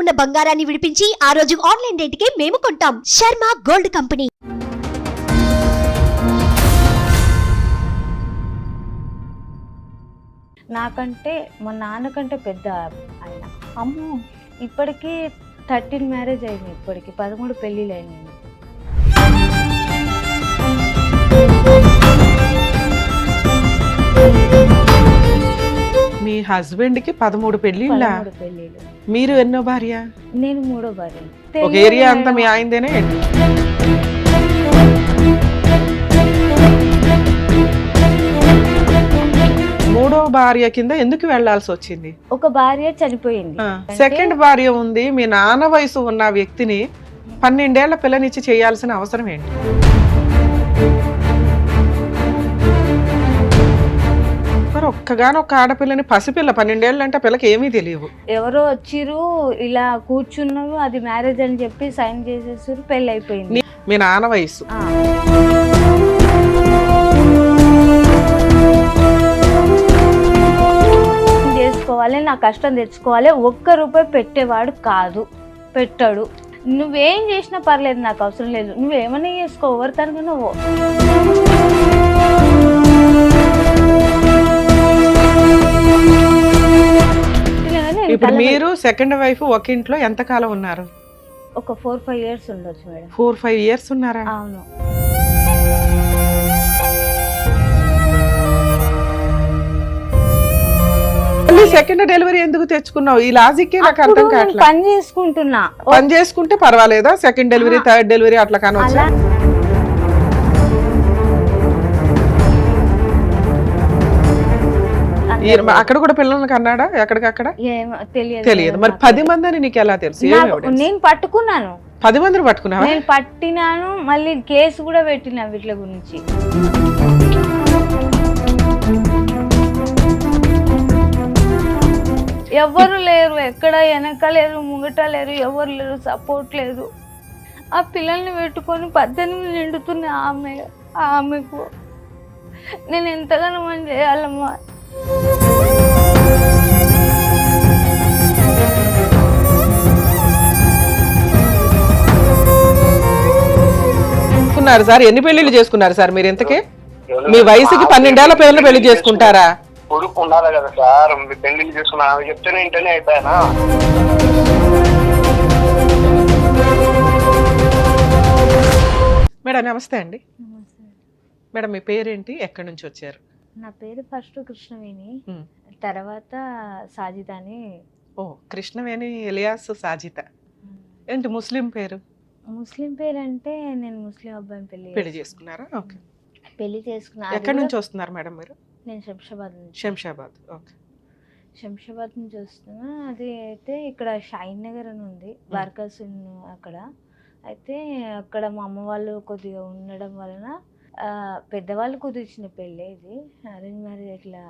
ఉన్న బంగారాన్ని విడిపించి ఆ రోజు ఆన్లైన్ రేటుకే మేము కొంటాం. Sharma gold company. నాకంటే మా నాన్నకంటే పెద్ద ఆయన. అమ్మో, ఇప్పటికీ 13 మ్యారేజ్ అయింది. ఇప్పటికి 13 పెళ్ళిళ్ళు అయినాయి. మీ హస్బెండ్ కి 13 పెళ్లిళ్ళ? 13 పెళ్ళిళ్ళు. మీరు ఎన్నో భార్య? నేను 3వ భార్య. ఒక ఏరియా అంతా మీ ఆయనదేనే? మూడో భార్య కింద ఎందుకు వెళ్లాల్సి వచ్చింది? ఒక భార్య చనిపోయింది. సెకండ్ భార్య ఉంది. మీ నాన్న వయసు ఉన్న వ్యక్తిని 12 ఏళ్ల పిల్లనిచ్చి చేయాల్సిన అవసరం ఏంటి? ఒక్కగానొక్క ఆడపిల్లని, పసిపిల్ల 12 ఏళ్ళు అంటే పిల్లకి ఏమీ తెలియవు. ఎవరో వచ్చిరు, ఇలా కూర్చున్నారు, అది మ్యారేజ్ అని చెప్పి సైన్ చేసేసారు, పెళ్ళి అయిపోయింది. మీ నాన్న వయసు చేసుకోవాలి, నా కష్టం తెచ్చుకోవాలి. ₹1 పెట్టేవాడు కాదు, పెట్టాడు. నువ్వేం చేసినా పర్లేదు, నాకు అవసరం లేదు, నువ్వేమన్నా చేసుకో, ఎవరితనగా నువ్వు. ఇప్పుడు మీరు సెకండ్ వైఫ్ ఒక ఇంట్లో ఎంత కాలం ఉన్నారు? ఒక 4-5 ఇయర్స్ ఉండొచ్చు మేడం. 4-5 ఇయర్స్ ఉన్నారా? అవును. సెకండ్ డెలివరీ ఎందుకు తెచ్చుకున్నావు? ఈ లాజిక్ నాకు అర్థం కావట్లేదు. పని చేసుకుంటున్నా. పని చేసుకుంటే పర్వాలేదా? సెకండ్ డెలివరీ, థర్డ్ డెలివరీ అట్లా కానొచ్చా? అక్కడ కూడా పిల్లలకి అన్నాడా? ఎక్కడికక్కడ తెలియదు. మరి 10 మందిని నీకు ఎలా తెలుసు? నేను పట్టుకున్నాను. 10 మందిని పట్టుకున్నావా? నేను పట్టినాను, మళ్ళీ కేసు కూడా పెట్టినా వీటి గురించి. ఎవరు లేరు, ఎక్కడ వెనక లేరు, ముంగట లేరు, ఎవరు లేరు, సపోర్ట్ లేదు. ఆ పిల్లల్ని పెట్టుకొని 18 నిండుతున్న ఆమెకు నేను ఎంతగానో మనం చేయాలమ్మా. సార్ ఎన్ని పెళ్లిళ్ళు చేసుకున్నారు సార్ మీరు? ఇంతకే మీ వయసుకి 12 ఏళ్ల పిల్లలు పెళ్లి చేసుకుంటారా? కొడుకు ఉండాలి కదా సార్, పెళ్లిళ్ళు చేసుకున్నా చెప్తేనే ఇంటనే అయిపోయానా? మేడం నమస్తే అండి. మేడం మీ పేరేంటి, ఎక్కడి నుంచి వచ్చారు? నా పేరు ఫస్ట్ కృష్ణవేణి, తర్వాత సాజిత అని. ఓ, కృష్ణవేణి ఎలియాస్ సాజిత. ఏంటి ముస్లిం పేరు? ముస్లిం పేరు అంటే నేను ముస్లిం అబ్బాయిని పెళ్లి చేసుకున్నారా? ఓకే, పెళ్లి చేసుకున్నా. ఎక్కడి నుంచి వస్తున్నారు మేడం మీరు? నేను శంషాబాద్ నుంచి. శంషాబాద్, ఓకే. శంషాబాద్ నుంచి వస్తున్నా. అది అయితే ఇక్కడ షాయిన్ నగర్ అని ఉంది, వర్కర్స్ అక్కడ. అయితే అక్కడ మా అమ్మ వాళ్ళు కొద్దిగా ఉండడం వలన పెద్దవాళ్ళు కుదిర్చిన పెళ్ళి ఇది, అరేంజ్ మ్యారేజ్. ఇట్లా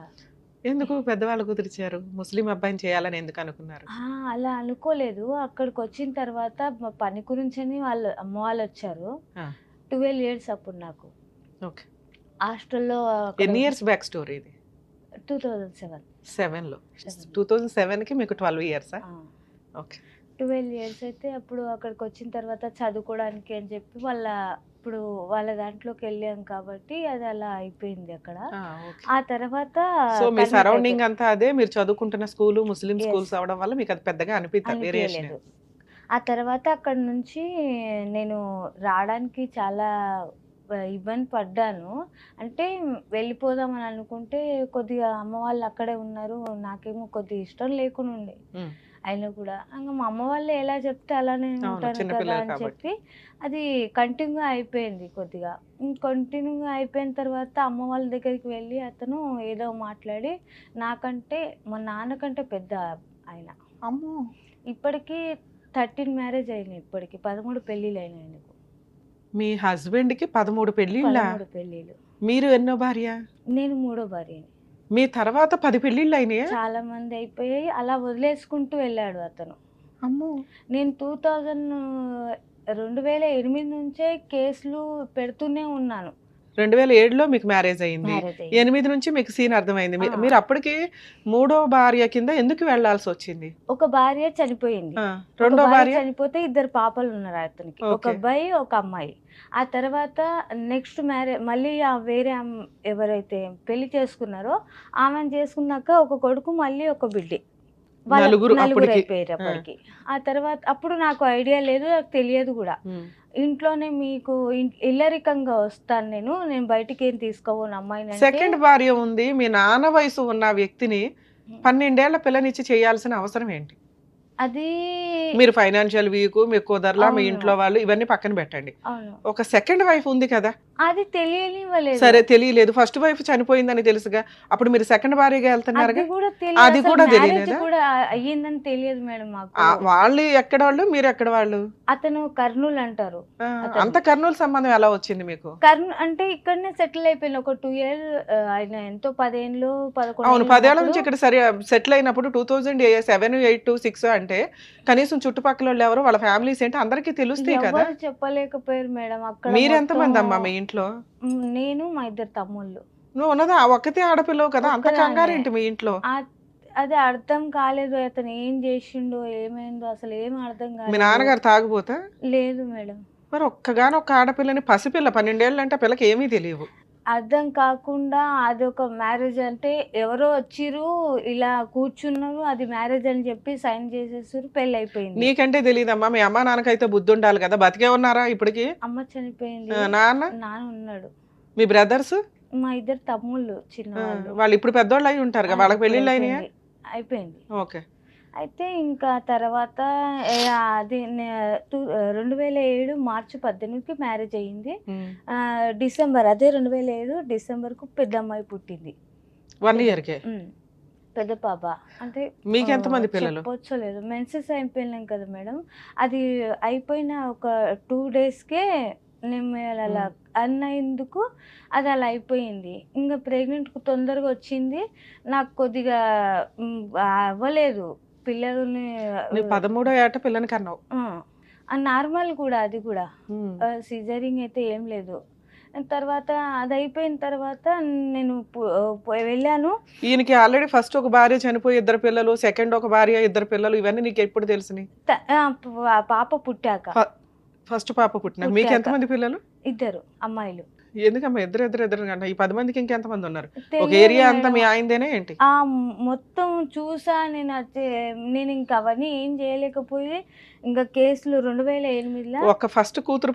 ఎందుకు పెద్దవాళ్ళు కుదిర్చారు? ముస్లిం అబ్బాయిని చేయాలని ఎందుకు అనుకున్నారు? అలా అనుకోలేదు. అక్కడికి వచ్చిన తర్వాత మా పని గురించి అని అమ్మ వాళ్ళు వచ్చారు. 12 ఇయర్స్ అప్పుడు నాకు. ఓకే. హాస్టల్లో. ఎన్ని ఇయర్స్ బ్యాక్ స్టోరీ ఇది? 2007లో. 2007కి మీకు 12 ఇయర్సా? ఓకే. 12 ఇయర్స్ అయితే అప్పుడు అక్కడికి వచ్చిన తర్వాత చదువుకోవడానికి అని చెప్పి ఇప్పుడు వాళ్ళ దాంట్లోకి వెళ్ళాం కాబట్టి అది అలా అయిపోయింది అక్కడ. ఆ తర్వాత మీ సరౌండింగ్ అంతా అదే, మీరు చదువుకుంటున్న స్కూల్ ముస్లిం స్కూల్స్ అవడం వల్ల మీకు అది పెద్దగా అనిపించలేదు. ఆ తర్వాత అక్కడ నుంచి నేను రావడానికి చాలా ఇబ్బంది పడ్డాను. అంటే వెళ్ళిపోదామని అనుకుంటే కొద్దిగా అమ్మ వాళ్ళు అక్కడే ఉన్నారు, నాకేమో కొద్దిగా ఇష్టం లేకుండా ఉండే. అయినా కూడా ఇంకా మా అమ్మ వాళ్ళు ఎలా చెప్తే అలానే ఉంటాను కదా అని చెప్పి అది కంటిన్యూ అయిపోయింది. కొద్దిగా కంటిన్యూగా అయిపోయిన తర్వాత అమ్మ వాళ్ళ దగ్గరికి వెళ్ళి అతను ఏదో మాట్లాడి నాకంటే మా నాన్నకంటే పెద్ద ఆయన. అమ్మో, ఇప్పటికీ 13 మ్యారేజ్ అయినాయి. ఇప్పటికి 13 పెళ్ళిళ్ళు అయినాయి ఆయనకు. మీ హస్బెండ్ కి 13 పెళ్ళిళ్ళ? 13 పెళ్ళిళ్ళు. మీరు ఎన్నో భార్య? నేను 3వ భార్యని. మీ తర్వాత 10 పెళ్ళిళ్ళు అయినాయా? చాలా మంది అయిపోయాయి, అలా వదిలేసుకుంటూ వెళ్ళాడు అతను. అమ్మో. నేను 2008 నుంచే కేసులు పెడుతూనే ఉన్నాను. 2007లో మీకు మ్యారేజ్ అయింది. మ్యారేజ్ అయ్యింది. 8 నుంచి మీకు సీన్ అర్థమైంది. ఆ. మీరు అప్పటికి మూడో భార్య కింద ఎందుకు వెళ్లాల్సి వచ్చింది? ఒక భార్య చనిపోయింది. ఒక రెండో భార్య చనిపోతే 2 పాపలు ఉన్నారు అతనికి. ఒక ఓకే. అబ్బాయి ఒక అమ్మాయి. ఆ తర్వాత నెక్స్ట్ మళ్ళీ వేరే ఎవరైతే పెళ్లి చేసుకున్నారో ఆమెను చేసుకున్నాక ఒక కొడుకు మళ్ళీ ఒక బిడ్డ. నలుగురు నలుగురు అప్పటికి. అయిపోయారు అప్పటికి. ఆ తర్వాత అప్పుడు నాకు ఐడియా లేదు, నాకు తెలియదు కూడా. ఇంట్లోనే మీకు ఇల్లరికంగా వస్తాను నేను బయటికి ఏం తీసుకోబోను అమ్మాయిని. సెకండ్ భార్య ఉంది, మీ నాన్న వయసు ఉన్న వ్యక్తిని 12 ఏళ్ల పిల్లనిచ్చి చేయాల్సిన అవసరం ఏంటి? అది మీరు ఫైనాన్షియల్ వీక్, మీకు కుదరలా, మీ అవును. ఇంట్లో వాళ్ళు ఇవన్నీ పక్కన పెట్టండి. అవును, ఒక సెకండ్ వైఫ్ ఉంది కదా. అది తెలియనివ్వలేదు. సరే తెలియలేదు, ఫస్ట్ వైఫ్ చనిపోయిందని తెలుసుగా, అప్పుడు మీరు సెకండ్ భార్యగా వెళ్తున్నారుగా. అది కూడా అది కూడా మ్యారేజ్ తెలియలేదా? కూడా అయ్యిందని తెలియదు మేడం మాకు. వాళ్ళు ఎక్కడ వాళ్ళు, మీరు ఎక్కడ వాళ్ళు? అతను కర్నూలు అంటారు. అంత కర్నూలు సంబంధం ఎలా వచ్చింది మీకు? కర్నూలు అంటే ఇక్కడనే సెటిల్ అయిపోయింది. ఒక 2 years ఆయన ఎంతో 10 ఏళ్ళు 11 అవును, 10 ఏళ్ల నుంచి ఇక్కడ సరే సెటిల్ అయినప్పుడు 2007, 8, 6 అంటే కనీసం చుట్టుపక్కల వాళ్ళు ఎవరు, వాళ్ళ ఫ్యామిలీస్ ఏంటి అందరికీ తెలుస్తాయి కదా. ఎవరు చెప్పలేకపోయారు మేడం. అక్కడ మీరు ఎంత మంది మొత్తం అమ్మా మీ ఇంట్లో? నేను మా 2 తమ్ముళ్ళు. నువ్వు ఉన్నదా ఒక్కతే ఆడపిల్లవు కదా, అంత ఒక్కదాన్నే. కంగారేంటి మీ ఇంట్లో? అది అర్థం కాలేదు. అతను ఏం చేసిండో ఏమైందో అసలు ఏం అర్థం మీ కాలేదు. నాన్నగారు తాగుపోతా? లేదు మేడం. మరి ఒక్కగానొక్క ఆడపిల్లని, పసిపిల్ల 12 ఏళ్ళు అంటే పిల్లకి ఏమీ తెలియవు. అర్థం కాకుండా అదొక మ్యారేజ్ అంటే ఎవరో వచ్చిర్రు ఇలా కూర్చున్నారు, అది మ్యారేజ్ అని చెప్పి సైన్ చేసేసారు, పెళ్ళి అయిపోయింది. నీకంటే తెలియదమ్మా, మీ అమ్మా నాన్నకైతే బుద్ధి ఉండాలి కదా. బతికే ఉన్నారా ఇప్పటికి? అమ్మ చనిపోయింది, నాన్న నాన్న ఉన్నాడు. మీ బ్రదర్స్? మా 2 తమ్ముళ్ళు చిన్నవాళ్ళు. వాళ్ళు ఇప్పుడు పెద్దోళ్ళు అయి ఉంటారు కదా, వాళ్ళకి పెళ్ళిళ్ళు అయినాయా? అయిపోయింది. ఓకే. అయితే ఇంకా తర్వాత అది 2007 మార్చి 18కి మ్యారేజ్ అయ్యింది. డిసెంబర్ అదే 2007 డిసెంబర్కు పెద్ద అమ్మాయి పుట్టింది. 1 yearకే పెద్ద పాప. అంటే మీకు ఎంతమంది పిల్లలు? చెప్పొచ్చలేదు, మెన్సెస్ అయిపోయినాం కదా మేడం. అది అయిపోయిన ఒక 2 daysకే నేను అలా అన్నందుకు అది అలా అయిపోయింది. ఇంకా ప్రెగ్నెంట్ తొందరగా వచ్చింది, నాకు కొద్దిగా అవ్వలేదు పిల్లల్ని. 13వ ఏట పిల్లని కన్నావు. నార్మల్ కూడా, అది కూడా సిజరింగ్ అయితే ఏం లేదు. తర్వాత అది అయిపోయిన తర్వాత నేను వెళ్ళాను. ఈయనకి ఆల్రెడీ ఫస్ట్ ఒక భార్య చనిపోయి 2 పిల్లలు, సెకండ్ ఒక భార్య 2 పిల్లలు, ఇవన్నీ నీకు ఎప్పుడు తెలిసినాయి? పాప పుట్టాక. ఫస్ట్ పాప పుట్టినాక మీకు ఎంతమంది పిల్లలు? 2 అమ్మాయిలు. ఎందుకమ్మా ఇద్దరు కంటే ఈ 10 మందికి ఇంకెంతమంది ఉన్నారు? ఒక ఏరియా అంతా మీ ఆయనదేనే ఏంటి? మొత్తం చూసా నేను ఇంకా అవన్నీ ఏం చేయలేకపోయి ఇంకా కేసులు 2008లో ఒక ఫస్ట్ కూతురు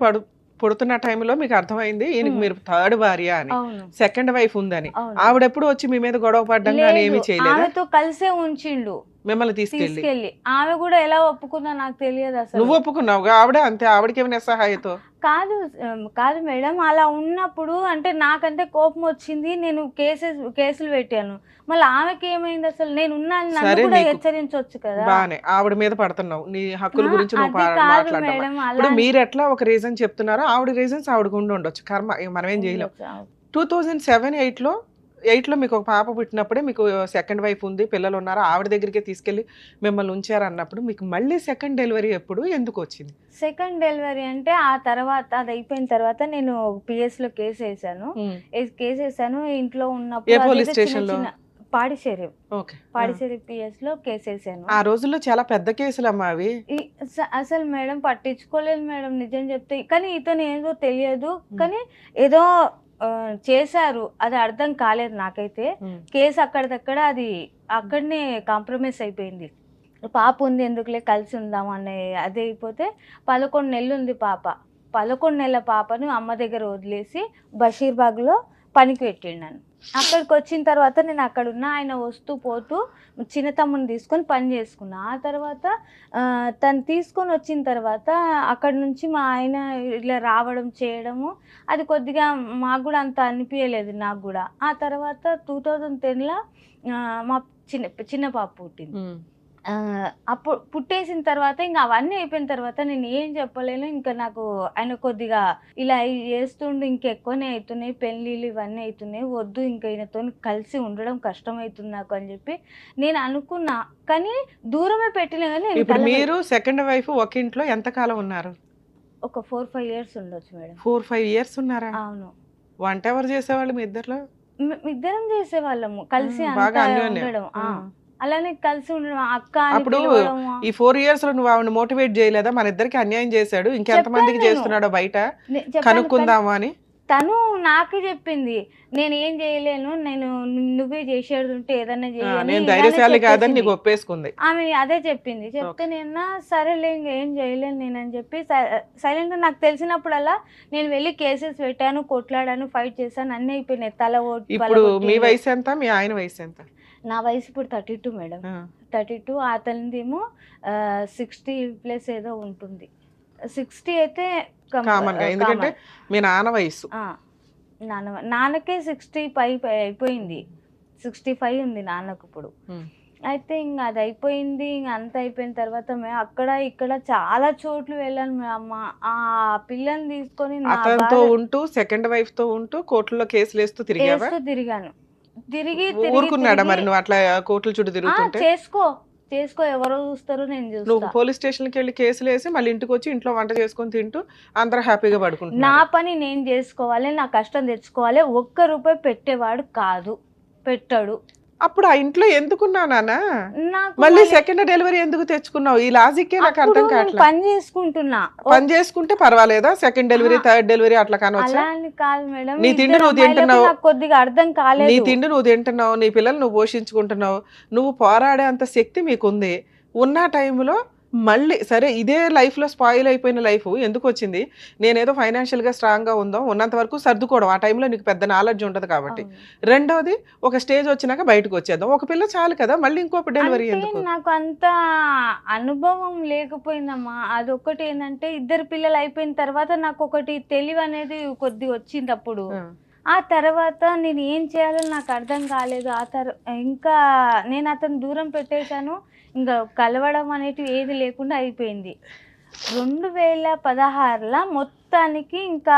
పుడుతున్న టైంలో మీకు అర్థమైంది ఈయనకి మీరు థర్డ్ భార్య అని, సెకండ్ వైఫ్ ఉందని. ఆవిడెప్పుడు వచ్చి మీ మీద గొడవ పడ్డం కానీ ఏమీ చేయలేదు? ఆమెతో కలిసే ఉంచిండు మిమ్మల్ని తీసుకెళ్ళి. ఆమె కూడా ఎలా ఒప్పుకుందా నాకు తెలియదు అసలు. నువ్వు ఒప్పుకున్నావు? ఆవిడ అంతే, ఆవిడకి ఏమైనా సహాయతో? కాదు మేడం, అలా ఉన్నప్పుడు అంటే నాకంటే కోపం వచ్చింది, నేను కేసులు పెట్టాను. మళ్ళీ ఆమెకి ఏమైంది అసలు? నేను ఉన్నాను కూడా హెచ్చరించవచ్చు కదా. బానే ఆవిడ మీద పడుతున్నావు, నీ హక్కుల గురించి నువ్వు మాట్లాడడం. ఇప్పుడు మీరు ఎట్లా ఒక రీజన్ చెప్తున్నారో ఆవిడ రీజన్స్ ఆవిడకు ఉండి ఉండొచ్చు, కర్మ మనం ఏం చేయలేం. 2007-8లో మీకు ఒక పాప పుట్టినప్పుడే మీకు సెకండ్ వైఫ్ ఉంది, పిల్లలు ఉన్నారు, ఆవిడ దగ్గరికి తీసుకెళ్లి మిమ్మల్ని ఉంచారు అన్నప్పుడు మీకు మళ్ళీ సెకండ్ డెలివరీ ఎప్పుడు ఎందుకు వచ్చింది? సెకండ్ డెలివరీ అంటే ఆ తర్వాత అది అయిపోయిన తర్వాత నేను PS లో కేసు వేసాను. ఇంట్లో ఉన్నప్పుడు ఏ పోలీస్ స్టేషన్ లో? పాడిచేరి PS లో కేసు వేసాను. ఆ రోజుల్లో చాలా పెద్ద కేసులు అమ్మా అవి. అసలు మేడం పట్టించుకోలేదు మేడం నిజం చెప్తే. కానీ ఇతను ఏదో తెలియదు, కానీ ఏదో చేశారు, అది అర్థం కాలేదు నాకైతే. కేసు అక్కడిదక్కడ అది అక్కడనే కాంప్రమైజ్ అయిపోయింది. పాప ఉంది ఎందుకులే కలిసి ఉందాం అనే అదే అయిపోతే 11 నెలలు ఉంది పాప. 11 నెలల పాపను అమ్మ దగ్గర వదిలేసి బషీర్బాగ్లో పనికి పెట్టిండు నన్ను. అక్కడికి వచ్చిన తర్వాత నేను అక్కడ ఉన్న ఆయన వస్తూ పోతూ చిన్న తమ్ముని తీసుకొని పని చేసుకున్నా. ఆ తర్వాత తను తీసుకొని వచ్చిన తర్వాత అక్కడ నుంచి మా ఆయన ఇలా రావడం చేయడము అది కొద్దిగా మాకు కూడా అంత అనిపించలేదు నాకు కూడా. ఆ తర్వాత 2010లో మా చిన్న పాప పుట్టింది. అప్పుడు పుట్టేసిన తర్వాత ఇంకా అవన్నీ అయిపోయిన తర్వాత నేను ఏం చెప్పలేను. ఇంకా నాకు ఆయన కొద్దిగా ఇలా చేస్తుండు, ఇంకెక్కువనే అవుతున్నాయి పెళ్ళిళ్ళు ఇవన్నీ అవుతున్నాయి, వద్దు ఇంకా ఈయనతో కలిసి ఉండడం కష్టమవుతుంది నాకు అని చెప్పి నేను అనుకున్నా. కానీ దూరమే పెట్టినా కానీ ఇప్పుడు మీరు సెకండ్ వైఫ్ ఒక ఇంట్లో ఎంత కాలం ఉన్నారు? ఒక 4-5 years ఉండొచ్చు మేడం. 4-5 years ఉన్నారా? అవును. వంట ఎవరు చేసేవాళ్ళు మీ ఇద్దరిలో? ఇద్దరం చేసేవాళ్ళము కలిసి బాగా అంతా అన్యోన్యం. ఉండడం. అలానే కలిసి ఉండడం, అక్క అని అప్పుడు పిలవడము. ఈ 4 years లో నువ్వు ఆవిడ మోటివేట్ చేయలేదా, మన ఇద్దరికి అన్యాయం చేశాడు, ఇంకెంతమందికి చెప్పాను నేను. చేస్తున్నాడో బయట చెప్పాను, కనుక్కుందాము అని? తను నాకు చెప్పింది, నేను ఏం చేయలేను, నేను నువ్వే చేసేది ఉంటే ఏదన్నా చేయని నేను ఇలానే ధైర్యశాలి కాదని చెప్పేసింది. నీకు ఒప్పేసుకుంది. ఆమె అదే చెప్పింది. చెప్తే నేను సరేలే ఇంకేం చేయలేను నేనని చెప్పి సైలెంట్. నాకు తెలిసినప్పుడల్లా నేను వెళ్ళి కేసెస్ పెట్టాను, కొట్లాడాను, ఫైట్ చేశాను, అన్నీ అయిపోయినాయి. ఇప్పుడు మీ వయసు ఎంత, మీ ఆయన వయసు ఎంత? నా వయసు ఇప్పుడు 32 మేడం. 32. అతనిదేమో 60+ ఏదో ఉంటుంది. 60 అయితే కామన్ గా, ఎందుకంటే మీ నాన్న వయసు. నాన్నకే 60 పై అయిపోయింది. 65 ఉంది నాన్నకు ఇప్పుడు. అయితే ఇంకా అది అయిపోయింది. ఇంకా అంత అయిపోయిన తర్వాత మేము అక్కడ ఇక్కడ చాలా చోట్ల వెళ్ళాను. అమ్మ ఆ పిల్లని తీసుకొని అతనితో ఉంటూ, సెకండ్ వైఫ్ తో ఉంటూ కోర్టులో కేసులు వేస్తూ తిరిగాను. తిరిగి ఊరుకున్నాడా మరి నువ్వు అట్లా కోర్టుల చుట్టూ తిరుగుతుంటే? చేసుకో ఎవరో చూస్తారు, నేను నువ్వు చూస్తా. పోలీస్ స్టేషన్కి వెళ్ళి కేసులు వేసి మళ్ళీ ఇంటికి వచ్చి ఇంట్లో వంట చేసుకొని తింటూ అందరూ హ్యాపీగా నా పడుకుంటున్నారు. పని నేను చేసుకోవాలి, నా కష్టం తెచ్చుకోవాలి. ₹1 పెట్టేవాడు కాదు, పెట్టాడు. అప్పుడు ఆ ఇంట్లో ఎందుకున్నావు నాన్న? నాకు మళ్ళీ సెకండ్ డెలివరీ ఎందుకు తెచ్చుకున్నావు? ఈ లాజిక్కే నాకు అప్పుడు అర్థం నేను కావట్లేదు. పని చేసుకుంటున్నా. పని చేసుకుంటే పర్వాలేదా? సెకండ్ డెలివరీ, థర్డ్ డెలివరీ అట్లా కానొచ్చా? అలా అని కాదు మేడం, నీ తిండి ఇద్దరు నువ్వు తింటున్నావు. అమ్మాయిలకు నాకు కొద్దిగా అర్థం నీ కాలేదు. తిండి నువ్వు తింటున్నావు, నీ పిల్లలు నువ్వు పోషించుకుంటున్నావు, నువ్వు పోరాడే అంత శక్తి మీకుంది. ఉన్న టైంలో మళ్ళీ సరే ఇదే లైఫ్ లో స్పాయిల్ అయిపోయిన లైఫ్ ఎందుకు వచ్చింది? నేనేదో ఫైనాన్షియల్ గా స్ట్రాంగ్ గా ఉందో ఉన్నంత వరకు సర్దుకోవడం, ఆ టైంలో నీకు పెద్ద నాలెడ్జ్ ఉంటది కాబట్టి. రెండోది, ఒక స్టేజ్ వచ్చినాక బయటకు వచ్చేద్దాం, ఒక పిల్ల చాలు కదా, మళ్ళీ ఇంకో డెలివరీ అంటే ఎందుకు? నాకు అంత అనుభవం లేకపోయిందమ్మా. అదొకటి ఏంటంటే, ఇద్దరు పిల్లలు అయిపోయిన తర్వాత నాకు ఒకటి తెలివి అనేది కొద్దిగా వచ్చింది అప్పుడు. ఆ తర్వాత నేను ఏం చేయాలో నాకు అర్థం కాలేదు. ఇంకా నేను అతను దూరం పెట్టేశాను. ఇంకా కలవడం అనేటివి ఏది లేకుండా అయిపోయింది. 2016లో మొత్తానికి ఇంకా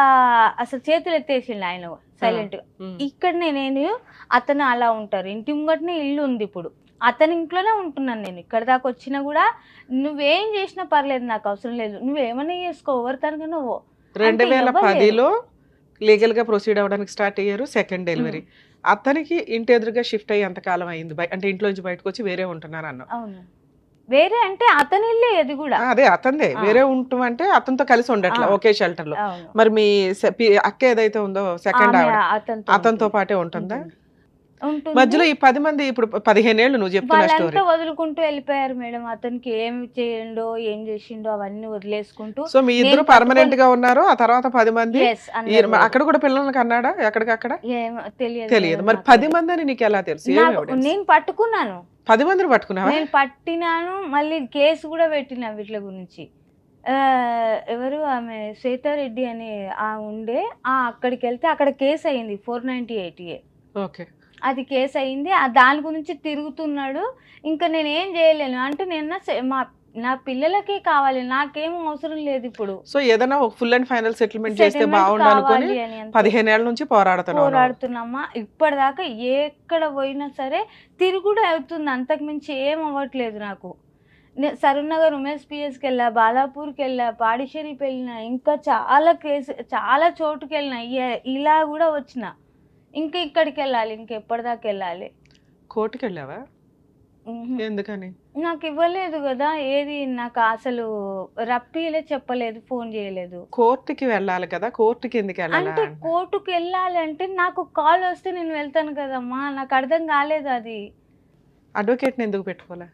అసలు చేతులు ఎత్తేసిండు ఆయన సైలెంట్ గా. ఇక్కడ నేను అతను అలా ఉంటారు, ఇంటి ముంగటనే ఇల్లు ఉంది. ఇప్పుడు అతని ఇంట్లోనే ఉంటున్నాను నేను. ఇక్కడ దాకా వచ్చినా కూడా నువ్వేం చేసినా పర్లేదు, నాకు అవసరం లేదు, నువ్వేమన్నా చేసుకో, ఎవరితనగా నువ్వు. 2010లో లీగల్ గా ప్రొసీడ్ అవ్వడానికి స్టార్ట్ అయ్యారు, సెకండ్ డెలివరీ. అతనికి ఇంటి ఎదురుగా షిఫ్ట్ అయ్యి ఎంతకాలం అయింది? అంటే ఇంట్లో నుంచి బయటకు వచ్చి వేరే ఉంటున్నారు అన్న? అవును, వేరే అంటే అతని ఇల్లే అది కూడా. అదే అతందే, వేరే ఉంటామంటే అతనితో కలిసి ఉండట్లా ఒకే షెల్టర్ లో. అవును. మరి మీ అక్క ఏదైతే ఉందో సెకండ్ ఆవిడ అతనితో పాటే ఉంటుందా? ఉంటుంది. మధ్యలో ఈ 10 మంది ఇప్పుడు 15 ఏళ్ళు నువ్వు చెప్తున్న స్టోరీ. వాళ్ళంతా వదులుకుంటూ వెళ్ళిపోయారు మేడం. అతనికి ఏం చేయండో ఏం చేసిండో అవన్నీ వదిలేసుకుంటూ. సో మీ ఇద్దరు పర్మనెంట్ గా ఉన్నారు. ఆ తర్వాత 10 మంది Yes, అందరూ అక్కడ కూడా పిల్లలకి అన్నాడా? ఎక్కడికక్కడ తెలియదు. తెలియదు మరి 10 మంది అని నీకు ఎలా తెలుసు? నేను పట్టుకున్నాను, 10 మందిని పట్టుకున్నావా? నేను పట్టినాను. మళ్ళీ కేసు కూడా పెట్టినా వీటి గురించి. ఎవరు ఆమె శ్వేతారెడ్డి అని ఉండే, అక్కడికి వెళ్తే అక్కడ కేసు అయింది 498A. ఓకే, అది కేసు అయింది. దాని గురించి తిరుగుతున్నాడు. ఇంకా నేను ఏం చేయలేను అంటే, నా పిల్లలకే కావాలి, నాకేం అవసరం లేదు ఇప్పుడు. సో ఏదైనా ఒక ఫుల్ అండ్ ఫైనల్ సెటిల్మెంట్ చేస్తే బాగుండు అనుకుని 15 ఏళ్ల నుంచి పోరాడుతున్నామా. ఇప్పటిదాకా ఎక్కడ పోయినా సరే తిరుగుడు అవుతుంది, అంతకు మించి ఏం అవ్వట్లేదు నాకు. సరూర్నగర్ ఉమేష్ పిఎస్కి వెళ్ళా, బాలాపూర్కి వెళ్ళా, పాడిషేరికి వెళ్ళినా, ఇంకా చాలా చోటుకి వెళ్ళినా. ఇలా కూడా వచ్చిన, ఇంకా ఇక్కడికి వెళ్ళాలి, ఇంకెప్పటిదాకా వెళ్ళాలి. కోర్టుకి వెళ్ళావా? ఎందుకని? నాకు ఇవ్వలేదు కదా ఏది, నాకు అసలు రప్పిలే, చెప్పలేదు, ఫోన్ చేయలేదు. కోర్టుకి వెళ్ళాలి కదా, కోర్టుకి ఎందుకు వెళ్ళాలి? అంటే కోర్టుకి వెళ్ళాలి అంటే నాకు కాల్ వస్తే నేను వెళ్తాను కదమ్మా, నాకు అర్థం కాలేదు అది. అడ్వకేట్ని ఎందుకు పెట్టుకోలే?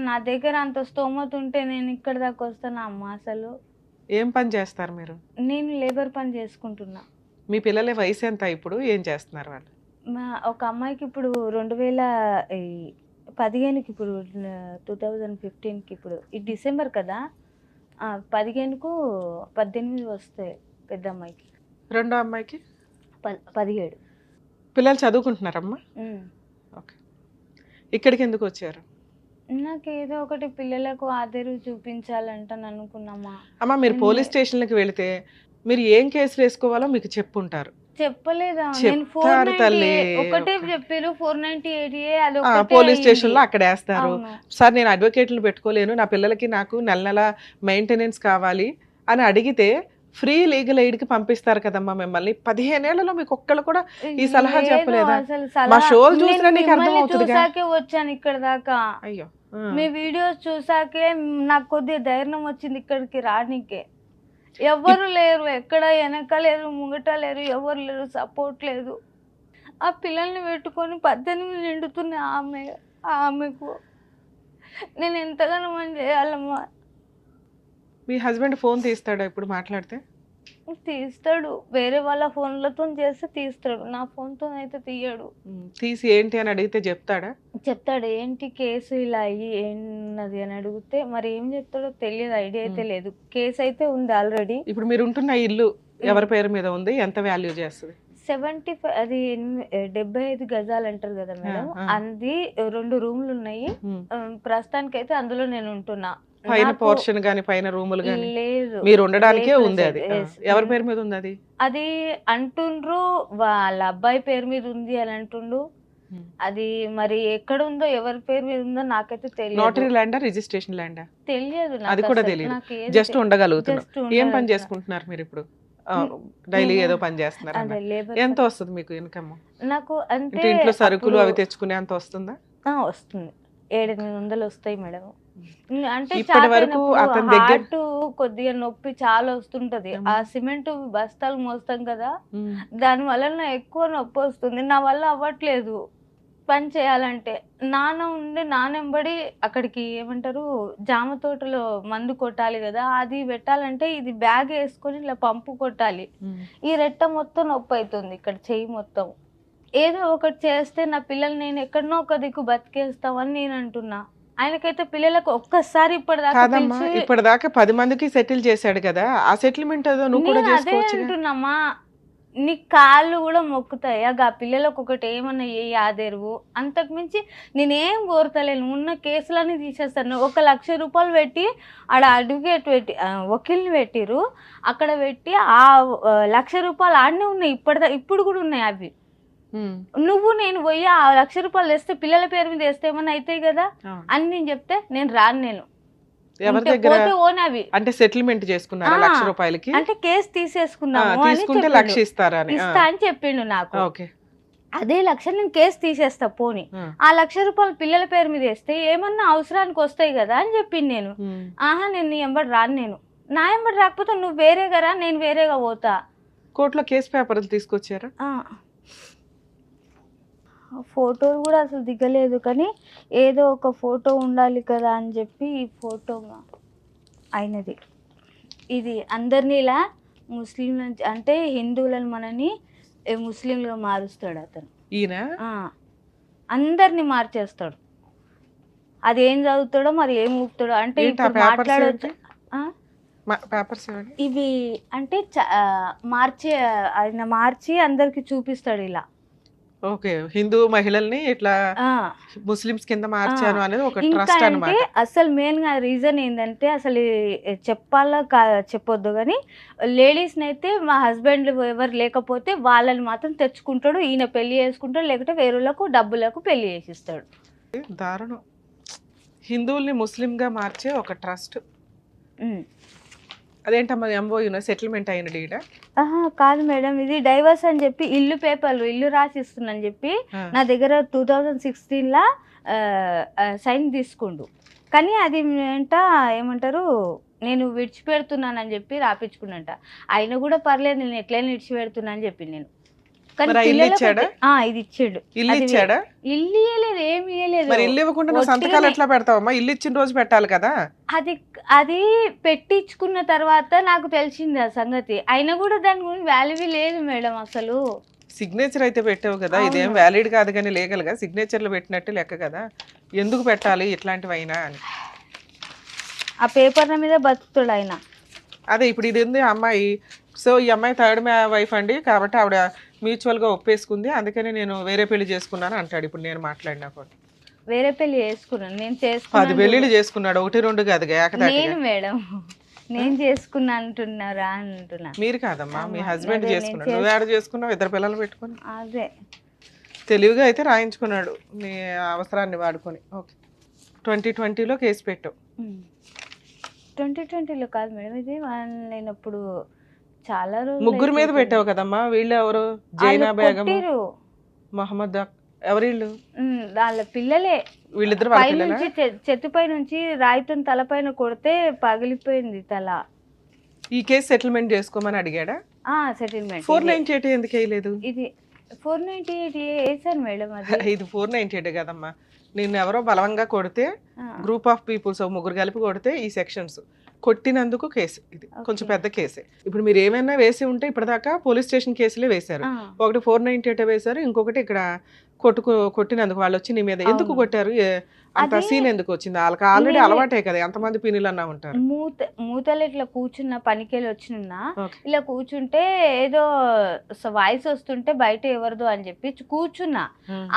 నా దగ్గర అంత స్తోమత ఉంటే నేను ఇక్కడ దాకా వస్తానా అమ్మా? అసలు ఏం పని చేస్తారు మీరు? నేను లేబర్ పని చేసుకుంటున్నా. మీ పిల్లల వయసు ఎంత ఇప్పుడు? ఏం చేస్తున్నారు వాళ్ళు? ఒక అమ్మాయికి ఇప్పుడు 2015కి, ఇప్పుడు 2015కి, ఇప్పుడు ఈ డిసెంబర్ కదా, 15కు 18 వస్తాయి పెద్ద అమ్మాయికి. రెండో అమ్మాయికి 17. పిల్లలు చదువుకుంటున్నారమ్మా? ఓకే. ఇక్కడికి ఎందుకు వచ్చారు? నాకు ఏదో ఒకటి పిల్లలకు ఆదరు చూపించాలంటాను అనుకున్నామా. అమ్మా మీరు పోలీస్ స్టేషన్లకు వెళితే మీరు ఏం కేసులు వేసుకోవాలో మీకు చెప్పుంటారు. చెప్పలేదా? చెప్తారు తల్లి, ఒకటే చెప్పారు 498A. అది పోలీస్ స్టేషన్ లో అక్కడ వేస్తారు. సార్ నేను అడ్వకేట్లను పెట్టుకోలేను, నా పిల్లలకి నాకు నెల నెల మెయింటెనెన్స్ కావాలి అని అడిగితే ఫ్రీ లీగల్ ఎయిడ్ కి పంపిస్తారు కదమ్మా మిమ్మల్ని. 15 ఏళ్లలో మీకు ఒక్కళ్ళు కూడా ఈ సలహా లేదు, చెప్పలేదా? అసలు మా సలహా షోలు నేను చూసినా నీకు అర్థం మిమ్మల్ని అవుతుందిగా. చూసాకే వచ్చాను ఇక్కడ దాకా. అయ్యో మీ వీడియోస్ చూసాకే నాకు కొద్దిగా ధైర్యం వచ్చింది ఇక్కడికి రానికే. ఎవరు లేరు, ఎక్కడ వెనక లేరు, ముంగట లేరు, ఎవరు లేరు, సపోర్ట్ లేదు. ఆ పిల్లల్ని పెట్టుకొని 18 నిండుతున్నాయి ఆమెకు. నేను ఎంతగానో మనం చేయాలమ్మా. మీ హస్బెండ్ ఫోన్ తీస్తాడా ఇప్పుడు మాట్లాడితే? తీస్తాడు, వేరే వాళ్ళ ఫోన్లతో చేస్తే తీస్తాడు, నా ఫోన్తో అయితే తీయడు. తీసి ఏంటి అని అడిగితే చెప్తాడా? చెప్తాడు, ఏంటి కేసు ఇలా అయ్యి ఏంటది అని అడిగితే మరి ఏం చెప్తాడో తెలియదు, ఐడియా అయితే లేదు. కేసు అయితే ఉంది ఆల్రెడీ. ఇప్పుడు మీరు ఉంటున్న ఇల్లు ఎవరి పేరు మీద ఉంది? ఎంత వాల్యూ చేస్తుంది? 75, అది 75 గజాలు అంటారు కదా మేడం. అది 2 రూమ్లు ఉన్నాయి. ప్రస్తుతానికి అయితే అందులో నేను ఉంటున్నా. పైన పోర్షన్ గాని పైన రూములు గాని లేదు, మీరు ఉండడానికే ఉంది. అది ఎవరి పేరు మీద ఉంది? అది అంటుండ్రు వాళ్ళ అబ్బాయి పేరు మీద ఉంది అని అంటుండు. అది మరి ఎక్కడ ఉందో ఎవరి పేరు మీద ఉందో నాకైతే తెలియదు. నోటరీ ల్యాండా, రిజిస్ట్రేషన్ ల్యాండా తెలియదు, అది కూడా తెలియదు. జస్ట్ ఉండగలుగుతున్నారు. ఏం పని చేసుకుంటున్నారు మీరు ఇప్పుడు? డైలీ ఏదో పని చేస్తున్నారు. ఎంత వస్తుంది మీకు ఇన్కమ్? నాకు అంటే ఇంట్లో సరుకులు అవి తెచ్చుకునే అంత వస్తుందా? వస్తుంది, 700-800 వస్తాయి మేడం. అంటే ఇప్పటి వరకు అతని దగ్గర హార్ట్ కొద్దిగా నొప్పి చాలా వస్తుంటది. ఆ సిమెంట్ బస్తాలు మోస్తాం కదా, దాని వల్ల ఎక్కువ నొప్పి వస్తుంది. నా వల్ల అవ్వట్లేదు పని చేయాలంటే. నానెంబడి అక్కడికి ఏమంటారు జామ తోటలో మందు కొట్టాలి కదా, అది పెట్టాలంటే ఇది బ్యాగ్ వేసుకొని ఇలా పంపు కొట్టాలి. ఈ రెట్ట మొత్తం నొప్పి అవుతుంది, ఇక్కడ చెయ్యి మొత్తం. ఏదో ఒకటి చేస్తే నా పిల్లలు నేను ఎక్కడనో ఒక దిక్కు బతికేస్తామని నేను అంటున్నా. ఆయనకైతే పిల్లలకు ఒక్కసారి ఇప్పటిదాకా 10 మందికి సెటిల్ చేశాడు కదా, ఆ సెటిల్మెంట్ ఏదో నువ్వు కూడా చేసుకోవచ్చు. అంటున్నామా, నీ కాళ్ళు కూడా మొక్కుతాయి. ఆ పిల్లలకు ఒకటి ఏమన్నా ఏ ఆదేరువు. అంతకు మించి నేనేం కోరతలేను. ఉన్న కేసులన్నీ తీసేస్తాను. 1 లక్ష రూపాయలు పెట్టి ఆడ అడ్వకేట్ పెట్టి వకీల్ని పెట్టిరు, అక్కడ పెట్టి ఆ 1 లక్ష రూపాయలు ఆడనే ఉన్నాయి. ఇప్పుడు కూడా ఉన్నాయి అవి. నువ్వు నేను పోయి ఆ 1 లక్ష రూపాయలు తెస్తే పిల్లల పేరు మీద వేస్తే ఏమన్నా అవుతాయి కదా అని నేను చెప్తే నేను రాను. నేను ఎవరి దగ్గర అంటే సెటిల్మెంట్ చేసుకున్నారా 1 లక్ష రూపాయలకి? అంటే కేసు తీసేసుకున్నాము, తీసుకుంటే 1 లక్ష ఇస్తా అని చెప్పిండు నాకు. అదే 1 లక్ష నేను కేసు తీసేస్తా పోని, ఆ 1 లక్ష రూపాయలు పిల్లల పేరు మీద వేస్తే ఏమన్నా అవసరానికి వస్తాయి కదా అని చెప్పింది. నేను నేను నీ ఎంబడి రాను. నేను నా ఎంబడి రాకపోతే నువ్వు వేరేగా రా, నేను వేరేగా పోతా. కోర్టులో కేసు పేపర్లు తీసుకొచ్చారా? ఫోటోలు కూడా అసలు దిగలేదు, కానీ ఏదో ఒక ఫోటో ఉండాలి కదా అని చెప్పి ఈ ఫోటో అయినది. ఇది అందరినీ ఇలా ముస్లింల అంటే హిందువులను మనని ముస్లింలుగా మారుస్తాడు అతను. ఈయన అందరినీ మార్చేస్తాడు. అది ఏం చదువుతాడో మరి ఏం ఊపుతాడో అంటే మాట్లాడవచ్చు. ఇవి అంటే ఆయన మార్చి అందరికి చూపిస్తాడు ఇలా. ఓకే, హిందూ మహిళల్ని ఇట్లా ముస్లిమ్స్ కింద మార్చాను అనేది ఒక ట్రస్ట్ అన్నమాట. అసలు మెయిన్ గా రీజన్ ఏంటంటే అసలు చెప్పాలా చెప్పొద్దు కానీ లేడీస్ అయితే మా హస్బెండ్ ఎవరు లేకపోతే వాళ్ళని మాత్రం తెచ్చుకుంటాడు, ఈయన పెళ్లి చేసుకుంటాడు, లేకపోతే వేరేలకు డబ్బులకు పెళ్లి చేసిస్తాడు. దారుణం. హిందువుల్ని ముస్లిం గా మార్చే ఒక ట్రస్ట్. అదేంటమ్మా ఎంఓయూ సెటిల్మెంట్ అయిన డీడా? కాదు మేడం, ఇది డైవర్స్ అని చెప్పి ఇల్లు పేపర్లు ఇల్లు రాసిస్తున్నాను చెప్పి నా దగ్గర 2016 సైన్ తీసుకుండు. కానీ అది ఏమంటారు నేను విడిచిపెడుతున్నానని చెప్పి రాపించుకున్నంట. అయినా కూడా పర్లేదు నేను ఎట్లయినా విడిచిపెడుతున్నా అని చెప్పి నేను. ఇది ఇచ్చాడు. ఇల్లు ఇచ్చాడా? ఇల్లు ఇవ్వలేదు, ఏమి ఇవ్వలేదు. మరి ఇల్లు ఇవ్వకుండా నువ్వు సంతకాలు ఎట్లా పెడతావమ్మా? ఇల్లు ఇచ్చిన రోజు పెట్టాలి కదా. అది పెట్టించుకున్న తర్వాత నాకు తెలిసింది ఆ సంగతి. అయినా కూడా దాని గురించి వాల్యూ లేదు మేడం అసలు. సిగ్నేచర్ అయితే పెట్టావు కదా, ఇదేం వ్యాలిడ్ కాదు కానీ లీగల్ గా సిగ్నేచర్లు పెట్టినట్టు లెక్క కదా. ఎందుకు పెట్టాలి ఇట్లాంటివి అయినా అని ఆ పేపర్ల మీద బతుకుతాడు ఆయన. అదే ఇప్పుడు ఇది ఉంది అమ్మాయి. సో ఈ అమ్మాయి థర్డ్ వైఫ్ అండి, కాబట్టి ఆవిడ మ్యూచువల్ గా ఒప్పేసుకుంది, అందుకని నేను వేరే పెళ్లి చేసుకున్నాను అంటాడు. ఇప్పుడు నేను మాట్లాడినా కూడా వేరే పెళ్లి చేసుకున్నాను, నేను 10 పెళ్లిళ్ళు చేసుకున్నాడు, 1-2 కాదు నేను మేడం. నేను చేసుకున్నా అంటున్నారా అంటున్నా. మీరు కాదమ్మా, మీ హస్బెండ్ చేసుకున్నాడు. నువ్వు యాడ్ చేసుకున్నావు 2 పిల్లలు పెట్టుకుని. అదే తెలివిగా అయితే రాయించుకున్నాడు నీ అవసరాన్ని వాడుకొని. ఓకే, 2020లో కేసు పెట్టావు. 2020లో కాదు మేడం, ఇది నేను అప్పుడు చాలా రోజులు ముగ్గురు మీద అయిపోతుంది. పెట్టావు కదమ్మా, వీళ్ళు ఎవరు? వాళ్ళు జైనా బేగం, కొట్టిర్రు. మహమ్మద్ ఎవరిళ్ళు? వాళ్ళ పిల్లలే. వీళ్ళిద్దరు వాళ్ళ పిల్లలా? పైనుంచి చెట్టుపై నుంచి రాయితో తలపైన కొడితే పగిలిపోయింది తల. ఈ కేసు సెటిల్మెంట్ చేసుకోమని అడిగాడా? సెటిల్మెంట్ 498 ఎందుకు వేయలేదు? ఇది 498 వేసాను మేడం. అది ఇది 498 కదమ్మా. నిన్ను ఎవరో బలవంగా కొడితే, గ్రూప్ ఆఫ్ పీపుల్స్ ముగ్గురు కలిపి కొడితే ఈ సెక్షన్స్ కొట్టినందుకు కేసు. ఇది కొంచెం పెద్ద కేసే. ఇప్పుడు మీరు ఏమైనా వేసి ఉంటే ఇప్పటిదాకా పోలీస్ స్టేషన్ కేసులే వేశారు. ఒకటి 498 వేశారు, ఇంకొకటి ఇక్కడ కొట్టినందుకు వాళ్ళు వచ్చి నీ మీద ఎందుకు కొట్టారు? అంత సీన్ ఎందుకు వచ్చింది? వాళ్ళకి ఆల్రెడీ అలవాటే కదా, ఎంతమంది పిన్నులు అన్నా ఉంటారు. మూతలు ఇట్లా కూర్చున్న పనికెళ్ళి వచ్చిన ఇలా కూర్చుంటే ఏదో వాయిస్ వస్తుంటే బయట ఎవరిదో అని చెప్పి కూర్చున్నా.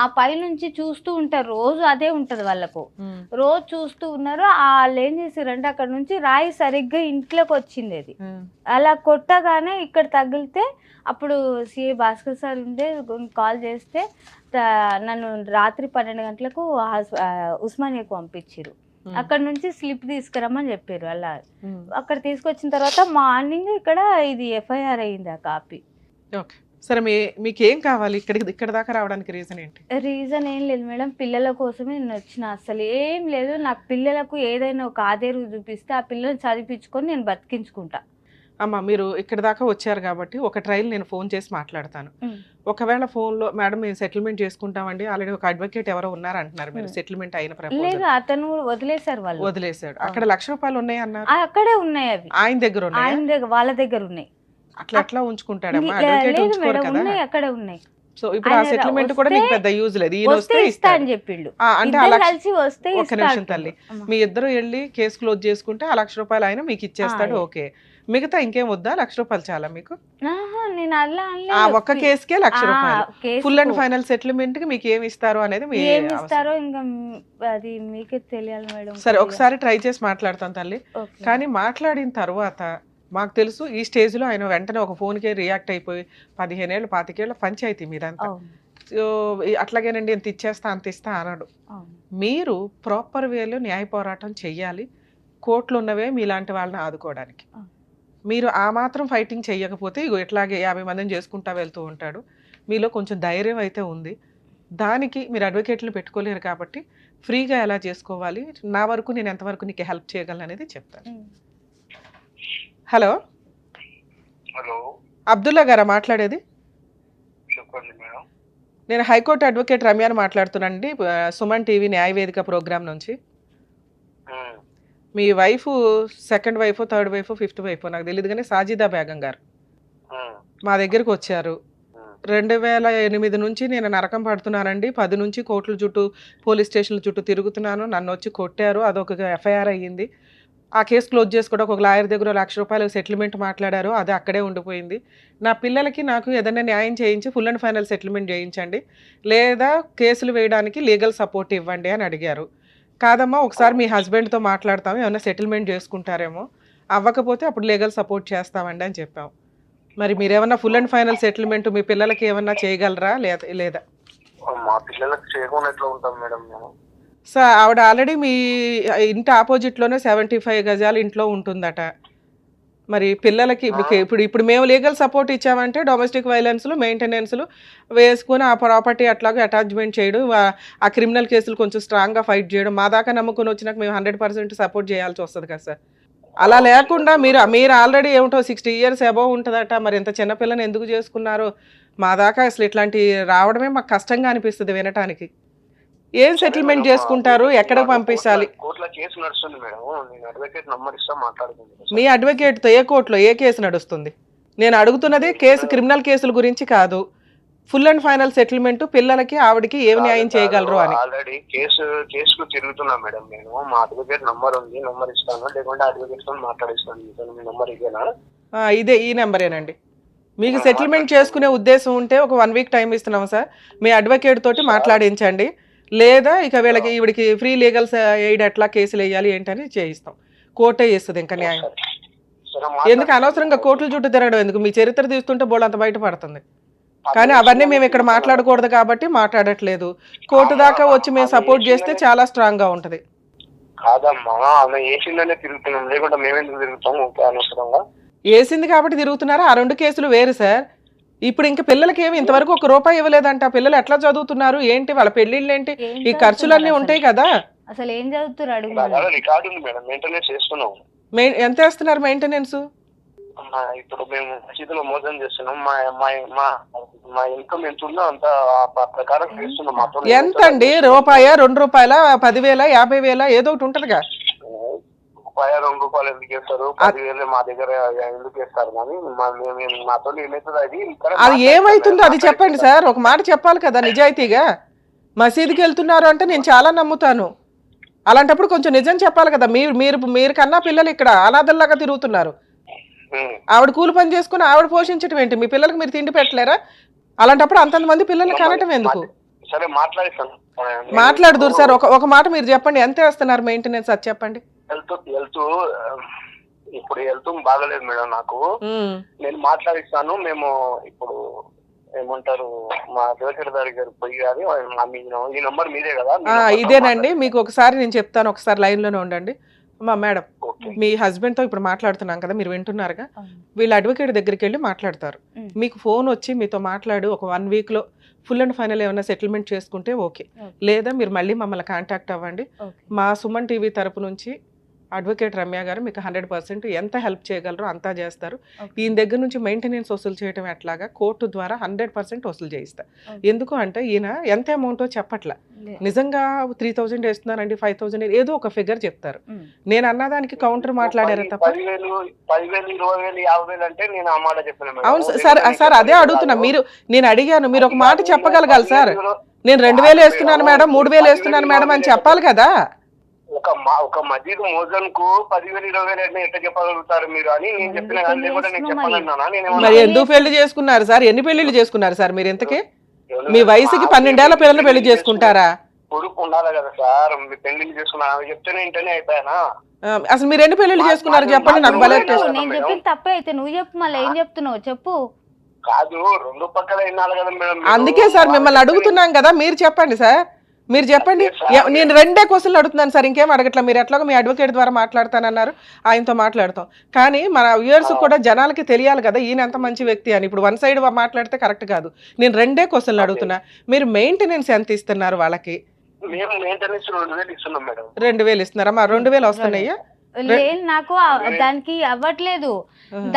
ఆ పై నుంచి చూస్తూ ఉంటారు, రోజు అదే ఉంటది వాళ్ళకు. రోజు చూస్తూ ఉన్నారు. వాళ్ళు ఏం చేసారంటే అక్కడ నుంచి రాయి సరిగ్గా ఇంట్లోకి వచ్చింది. అది అలా కొట్టగానే ఇక్కడ తగిలితే అప్పుడు సిఐ భాస్కర్ సార్ ఉండే కాల్ చేస్తే నన్ను రాత్రి 12 గంటలకు ఉస్మానియాకు పంపించారు. అక్కడ నుంచి స్లిప్ తీసుకురమ్మని చెప్పారు. అలా అక్కడ తీసుకొచ్చిన తర్వాత మార్నింగ్ ఇక్కడ ఇది ఎఫ్ఐఆర్ అయింది ఆ కాపీ. ఓకే, సరే మీకేం కావాలి? ఇక్కడ దాకా రావడానికి రీజన్ ఏంటి? రీజన్ ఏం లేదు మేడం, పిల్లల కోసమే నేను వచ్చిన. అసలు ఏం లేదు, నాకు పిల్లలకు ఏదైనా ఒక ఆధారం చూపిస్తే ఆ పిల్లల్ని చదివించుకొని నేను బతికించుకుంటా. అమ్మ, మీరు ఇక్కడ దాకా వచ్చారు కాబట్టి ఒక ట్రైల్ నేను ఫోన్ చేసి మాట్లాడతాను. ఒకవేళ ఫోన్లో మేడం మేము సెటిల్మెంట్ చేసుకుంటామండి, ఆల్రెడీ ఒక అడ్వకేట్ ఎవరో ఉన్నారు అంటున్నారు, మీరు సెటిల్మెంట్ అయిన లేదు అతను వదిలేశారు. వాళ్ళు వదిలేశాడు. అక్కడ ₹1,00,000 ఉన్నాయి అన్నారు. అక్కడే ఉన్నాయి, అవి ఆయన దగ్గర ఉన్నాయి. ఆయన దగ్గర వాళ్ళ దగ్గర ఉన్నాయి. అట్లా ఎట్లా ఉంచుకుంటాడమ్మా? అడ్వకేట్ ఉంచుకోరు కదా. అక్కడే ఉన్నాయి. సో ఇప్పుడు ఆ సెటిల్మెంట్ కూడా మీకు పెద్ద యూజ్ లేదు. ఈయన వస్తే ఇస్తా అని చెప్పిండు. అంటే కలిసి వస్తే ఒక నిమిషం తల్లి, మీ ఇద్దరు వెళ్ళి కేసు క్లోజ్ చేసుకుంటే ఆ ₹1,00,000 ఆయన మీకు ఇచ్చేస్తాడు. ఓకే, మిగతా ఇంకేం వద్దా? ₹1,00,000 చాలా మీకు? నేను అలా ఆ ఒక్క కేసుకే ₹1,00,000. ఫుల్ అండ్ ఫైనల్ సెటిల్మెంట్ కి మీకు ఏమి ఇస్తారు అనేది ఇస్తారో ఇంకా అది మీకే తెలియాలి మేడం. సరే, ఒకసారి ట్రై చేసి మాట్లాడతాను తల్లి. కానీ మాట్లాడిన తర్వాత మాకు తెలుసు ఈ స్టేజ్ లో ఆయన వెంటనే ఒక ఫోన్ కి రియాక్ట్ అయిపోయి 15 ఏళ్ళు 25 ఏళ్ళ పంచాయతీ మీదంతా. సో అట్లాగేనండి ఎంత ఇచ్చేస్తా అంత ఇస్తా అనడు. మీరు ప్రాపర్ వేలో న్యాయ పోరాటం చెయ్యాలి. కోర్టులు ఉన్నవే మీలాంటి వాళ్ళని ఆదుకోవడానికి. మీరు ఆ మాత్రం ఫైటింగ్ చెయ్యకపోతే ఇగో ఇట్లాగే 50 మందిని చేసుకుంటా వెళ్తూ ఉంటాడు. మీలో కొంచెం ధైర్యం అయితే ఉంది. దానికి మీరు అడ్వకేట్లు పెట్టుకోలేరు కాబట్టి ఫ్రీగా ఎలా చేసుకోవాలి, నా వరకు నేను ఎంతవరకు నీకు హెల్ప్ చేయగలను అనేది చెప్తాను. హలో, హలో, అబ్దుల్లా గారా మాట్లాడేది? చెప్పండి మేడం. నేను హైకోర్టు అడ్వకేట్ రమ్యాని మాట్లాడుతున్నానండి, సుమన్ టీవీ న్యాయవేదిక ప్రోగ్రామ్ నుంచి. మీ wife second wife, third wife, fifth wife నాకు తెలియదు కానీ సాజిదా బేగం గారు మా దగ్గరకు వచ్చారు. 2008 నుంచి నేను నరకం పడుతున్నానండి, 10 నుంచి కోర్టుల చుట్టూ పోలీస్ స్టేషన్ల చుట్టూ తిరుగుతున్నాను, నన్ను వచ్చి కొట్టారు, అదొక ఎఫ్ఐఆర్ అయ్యింది. ఆ కేసు క్లోజ్ చేసుకోవడానికి ఒక లాయర్ దగ్గర ₹1,00,000 సెటిల్మెంట్ మాట్లాడారు, అది అక్కడే ఉండిపోయింది. నా పిల్లలకి నాకు ఏదైనా న్యాయం చేయించి ఫుల్ అండ్ ఫైనల్ సెటిల్మెంట్ చేయించండి, లేదా కేసులు వేయడానికి లీగల్ సపోర్ట్ ఇవ్వండి అని అడిగారు. కాదమ్మా, ఒకసారి మీ హస్బెండ్తో మాట్లాడతాము, ఏమైనా సెటిల్మెంట్ చేసుకుంటారేమో, అవ్వకపోతే అప్పుడు లీగల్ సపోర్ట్ చేస్తామండి అని చెప్పాం. మరి మీరేమన్నా ఫుల్ అండ్ ఫైనల్ సెటిల్మెంట్ మీ పిల్లలకి ఏమన్నా చేయగలరా లేదా? మా పిల్లలకి చేయకుండా ఎట్లా ఉంటాం మేడం మేము? సార్, ఆవిడ ఆల్రెడీ మీ ఇంటి ఆపోజిట్లోనే 75 గజాలు ఇంట్లో ఉంటుందట. మరి పిల్లలకి మీకు ఇప్పుడు మేము లీగల్ సపోర్ట్ ఇచ్చామంటే డొమెస్టిక్ వైలెన్స్లు మెయింటెనెన్స్లు వేసుకుని ఆ ప్రాపర్టీ అట్లాగే అటాచ్మెంట్ చేయడం, ఆ క్రిమినల్ కేసులు కొంచెం స్ట్రాంగ్గా ఫైట్ చేయడం, మా దాకా నమ్ముకొని వచ్చినాక మేము 100% సపోర్ట్ చేయాల్సి వస్తుంది కదా సార్. అలా లేకుండా మీరు ఆల్రెడీ ఏమిటో 60 years అబోవ్ ఉంటుందట, మరి ఇంత చిన్నపిల్లని ఎందుకు చేసుకున్నారు? మా దాకా అసలు ఇట్లాంటి రావడమే మాకు కష్టంగా అనిపిస్తుంది వినటానికి. ఏం సెటిల్మెంట్ చేసుకుంటారు, ఎక్కడికి పంపించాలి? కోర్టులో కేసు నడుస్తుంది మేడం, నేను అడ్వకేట్ నంబర్ ఇస్తా మాట్లాడుకుంటాను. మీ అడ్వకేట్తో ఏ కోర్టులో ఏ కేసు నడుస్తుంది? నేను అడుగుతున్నది కేసు, క్రిమినల్ కేసుల గురించి కాదు, ఫుల్ అండ్ ఫైనల్ సెటిల్మెంట్ పిల్లలకి ఆవిడకి ఏం న్యాయం చేయగలరు అని. ఆల్రెడీ కేసుకు తిరుగుతున్నా మేడం నేను. మా అడ్వకేట్ నంబర్ ఉంది, నంబర్ ఇస్తాను, లేకుంటే అడ్వకేట్ తో మాట్లాడిస్తాను. మీ నంబర్ ఇదేనా? ఇదే, ఈ నెంబరేనండి. మీకు సెటిల్మెంట్ చేసుకునే ఉద్దేశం ఉంటే ఒక 1 week టైం ఇస్తున్నాం సార్, మీ అడ్వకేట్ తోటి మాట్లాడించండి, లేదా ఇక వీళ్ళకి ఈవిడికి ఫ్రీ లీగల్ ఎయిడ్ ఎట్లా కేసులు వేయాలి ఏంటని చేయిస్తాం. కోర్టే చేస్తుంది ఇంకా న్యాయం. ఎందుకు అనవసరంగా కోర్టుల చుట్టూ తిరగడం ఎందుకు? మీ చరిత్ర తీస్తుంటే బోళ్ళు అంత బయటపడుతుంది. కానీ అవన్నీ మేము ఇక్కడ మాట్లాడకూడదు కాబట్టి మాట్లాడట్లేదు. కోర్టు దాకా వచ్చి మేము సపోర్ట్ చేస్తే చాలా స్ట్రాంగ్ గా ఉంటది. కాదమ్మా, ఆమె ఏసిందనే తిరుగుతున్నాం, లేకుండా మేమెందుకు తిరుగుతాం? ఓకే, అనవసరంగా వేసింది కాబట్టి తిరుగుతున్నారా? ఆ 2 కేసులు వేరు సార్. ఇప్పుడు ఇంకా పిల్లలకి ఏమి ఇంతవరకు ₹1 ఇవ్వలేదంట. పిల్లలు ఎట్లా చదువుతున్నారు ఏంటి, వాళ్ళ పెళ్లిళ్ళు ఏంటి, ఈ ఖర్చులన్నీ ఉంటాయి కదా. అసలు ఏం చదువుతారు అడుగు. రికార్డు ఉంది మేడం, మెయింటెనెన్స్ చేస్తున్నాం. ఎంత వేస్తున్నారు మెయింటెనెన్స్? ఇప్పుడు మేము మసీదులో మోసం చేస్తున్నాం. మా ఇన్కమ్ ఎంత ఉందో అంత ప్రకారం చేస్తున్నాం. మాతో ఎంత అండి? ₹1, ₹2, ₹10,000, ₹50,000 ఏదో ఒకటి ఉంటదిగా. ₹2 ఎందుకు వేస్తారు? 10,000 మా దగ్గర ఎందుకు వేస్తారు? కానీ మాతో ఏమవుతుంది అది ఏమైతుందో అది చెప్పండి సార్. ఒక మాట చెప్పాలి కదా నిజాయితీగా. మసీదుకి వెళ్తున్నారు అంటే నేను చాలా నమ్ముతాను. అలాంటప్పుడు కొంచెం నిజం చెప్పాలి కదా. మీరు కన్నా పిల్లలు ఇక్కడ అనాథల్లాగా తిరుగుతున్నారు. ఆవిడ కూలి పని చేసుకుని ఆవిడ పోషించడం ఏంటి? మీ పిల్లలకు మీరు తిండి పెట్టలేరా? అలాంటప్పుడు అంతమంది పిల్లల్ని కనటం ఎందుకు? సరే మాట్లాడిస్తాను. మాట్లాడుదురు సార్. ఒక మాట మీరు చెప్పండి, ఎంత వేస్తున్నారు మెయింటెనెన్స్ అది చెప్పండి. ఇప్పుడు హెల్త్ బాగలేదు మేడం నాకు. నేను మాట్లాడిస్తాను. మేము ఇప్పుడు ఏమంటారు మా దేవచరదారి గారు పోయి గారి ఈ నంబర్ మీదే కదా? ఇదేనండి. మీకు ఒకసారి నేను చెప్తాను, ఒకసారి లైన్ లోనే ఉండండి. మేడం, మీ హస్బెండ్ తో ఇప్పుడు మాట్లాడుతున్నాం కదా, మీరు వింటున్నారుగా. వీళ్ళ అడ్వకేట్ దగ్గరికి వెళ్ళి మాట్లాడతారు. మీకు ఫోన్ వచ్చి మీతో మాట్లాడు ఒక 1 వీక్ లో ఫుల్ అండ్ ఫైనల్ ఏమైనా సెటిల్మెంట్ చేసుకుంటే ఓకే. లేదా మీరు మళ్ళీ మమ్మల్ని కాంటాక్ట్ అవ్వండి. మా సుమన్ టీవీ తరపు నుంచి అడ్వకేట్ రమ్య గారు మీకు 100% ఎంత హెల్ప్ చేయగలరో అంతా చేస్తారు. ఈయన దగ్గర నుంచి మెయింటెనెన్స్ వసూలు చేయడం ఎట్లాగా కోర్టు ద్వారా 100% వసూలు చేయిస్తా. ఎందుకు అంటే ఈయన ఎంత అమౌంటో చెప్పట్లా. నిజంగా 3,000 వేస్తున్నారండి, 5,000 ఏదో ఒక ఫిగర్ చెప్తారు. నేను అన్నదానికి కౌంటర్ మాట్లాడారు తప్ప. 10,000, 20,000, 50,000 అంటే నేను ఆ మాట చెప్పాను. అవును సార్, అదే అడుగుతున్నా. నేను అడిగాను, మీరు ఒక మాట చెప్పగలగాలి సార్. నేను 2,000 వేస్తున్నాను మేడం, 3,000 వేస్తున్నాను మేడం అని చెప్పాలి కదా. ఒక మసీదు మోజన్ కు 10,000, 20,000 ఎట్లా చెప్పగలుగుతారు మీరు అని నేను చెప్పిన. నేను చెప్పాలన్నా మరి ఎందుకు పెళ్లి చేసుకున్నారు సార్? ఎన్ని పెళ్లిళ్ళు చేసుకున్నారు సార్ మీరు? ఇంతకీ మీ వయసుకి 12 ఏళ్ల పిల్లల్ని పెళ్లి చేసుకుంటారా? కొడుకు ఉండాలి కదా సార్. మీ పెళ్లిళ్ళు చేసుకున్నా చెప్తేనే ఇంటనే అయిపోయానా? అసలు మీరు ఎన్ని పెళ్లిళ్ళు చేసుకున్నారు చెప్పండి నాకు. బలే నేను చెప్పింది తప్పే అయితే నువ్వు చెప్పు, మళ్ళీ ఏం చెప్తున్నావు చెప్పు. కాదు, 2 పక్కల వినాలి కదా మేడం. అందుకే సార్ మిమ్మల్ని అడుగుతున్నాం కదా, మీరు చెప్పండి సార్. మీరు చెప్పండి. నేను 2 క్వశ్చన్లు అడుగుతున్నాను సార్, ఇంకేం అడగట్లా. మీరు ఎట్లాగో మీ అడ్వకేట్ ద్వారా మాట్లాడతానన్నారు, ఆయనతో మాట్లాడతాం. కానీ మన వ్యూయర్స్ కూడా జనాలకి తెలియాలి కదా ఈయన ఎంత మంచి వ్యక్తి అని. ఇప్పుడు 1 సైడ్ మాట్లాడితే కరెక్ట్ కాదు. నేను 2 క్వశ్చన్లు అడుగుతున్నా. మీరు మెయింటెనెన్స్ ఎంత ఇస్తున్నారు వాళ్ళకి? మేము మెయింటెనెన్స్ 2,000 ఇస్తున్నాం మేడం. 2,000 ఇస్తున్నారా? మా 2,000 వస్తున్నాయా? లేదు, నాకు దానికి అవ్వట్లేదు,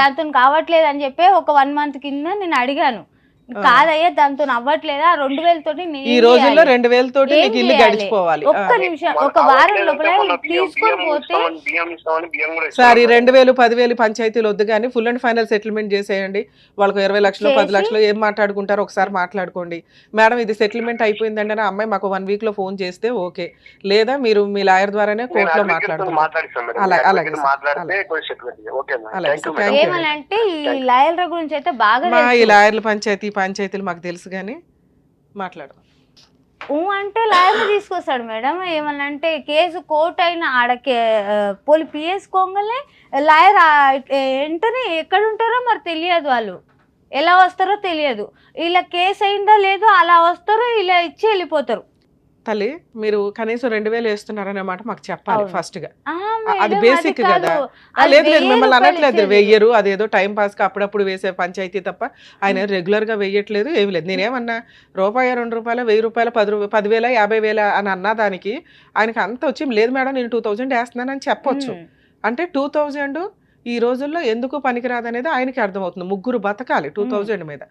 దాంతో కావట్లేదు అని చెప్పి ఒక 1 మంత్ కింద నేను అడిగాను. కాదయ్యా దాంతో అవ్వట్లేదా, 2,000 తోటి ఈ రోజుల్లో 2,000 తోటి నీకు ఇల్లు గడిచిపోవాలి. ఒక్క నిమిషం, ఒక వారం లోపల తీసుకొని పోతే సార్ ఈ 2,000, 10,000 పంచాయతీలు వద్దు కానీ ఫుల్ అండ్ ఫైనల్ సెటిల్మెంట్ చేసేయండి. వాళ్ళకు 20 లక్షలు, 10 లక్షలు ఏం మాట్లాడుకుంటారో ఒకసారి మాట్లాడుకోండి. మేడం ఇది సెటిల్మెంట్ అయిపోయిందంటే ఆ అమ్మాయి మాకు 1 వీక్ లో ఫోన్ చేస్తే ఓకే. లేదా మీరు మీ లాయర్ ద్వారానే కోర్టులో మాట్లాడుతున్నారు. అలాగే ఏమనంటే ఈ లాయర్ల గురించి అయితే బాగా ఈ లాయర్ల పంచాయతీలు మాకు తెలుసు కానీ మాట్లాడదాం. అంటే లాయర్ని తీసుకొస్తాడు మేడం. ఏమనంటే కేసు కోర్టు అయినా ఆడకే పిఎస్ కోంగలే లాయర్ వెంటనే ఎక్కడ ఉంటారో మరి తెలియదు, వాళ్ళు ఎలా వస్తారో తెలియదు. ఇలా కేసు అయిందో లేదో అలా వస్తారో ఇలా ఇచ్చి వెళ్ళిపోతారు. తల్లి మీరు కనీసం 2,000 వేస్తున్నారనే మాట మాకు చెప్పాలి ఫస్ట్ గా. అది బేసిక్ కదా. లేదు మిమ్మల్ని అనట్లేదు, వెయ్యరు అదేదో టైం పాస్ కి అప్పుడప్పుడు వేసే పంచాయతీ తప్ప ఆయన రెగ్యులర్ గా వెయ్యట్లేదు, ఏమి లేదు. నేనేమన్నా ₹1, ₹2, ₹1,000, ₹10,000, ₹50,000 అని అన్నా దానికి ఆయనకి అంత వచ్చి లేదు మేడం నేను 2,000 వేస్తున్నానని చెప్పొచ్చు. అంటే 2,000 ఈ రోజుల్లో ఎందుకు పనికిరాదు అనేది ఆయనకి అర్థమవుతుంది. 3 బతకాలి 2,000 మీద.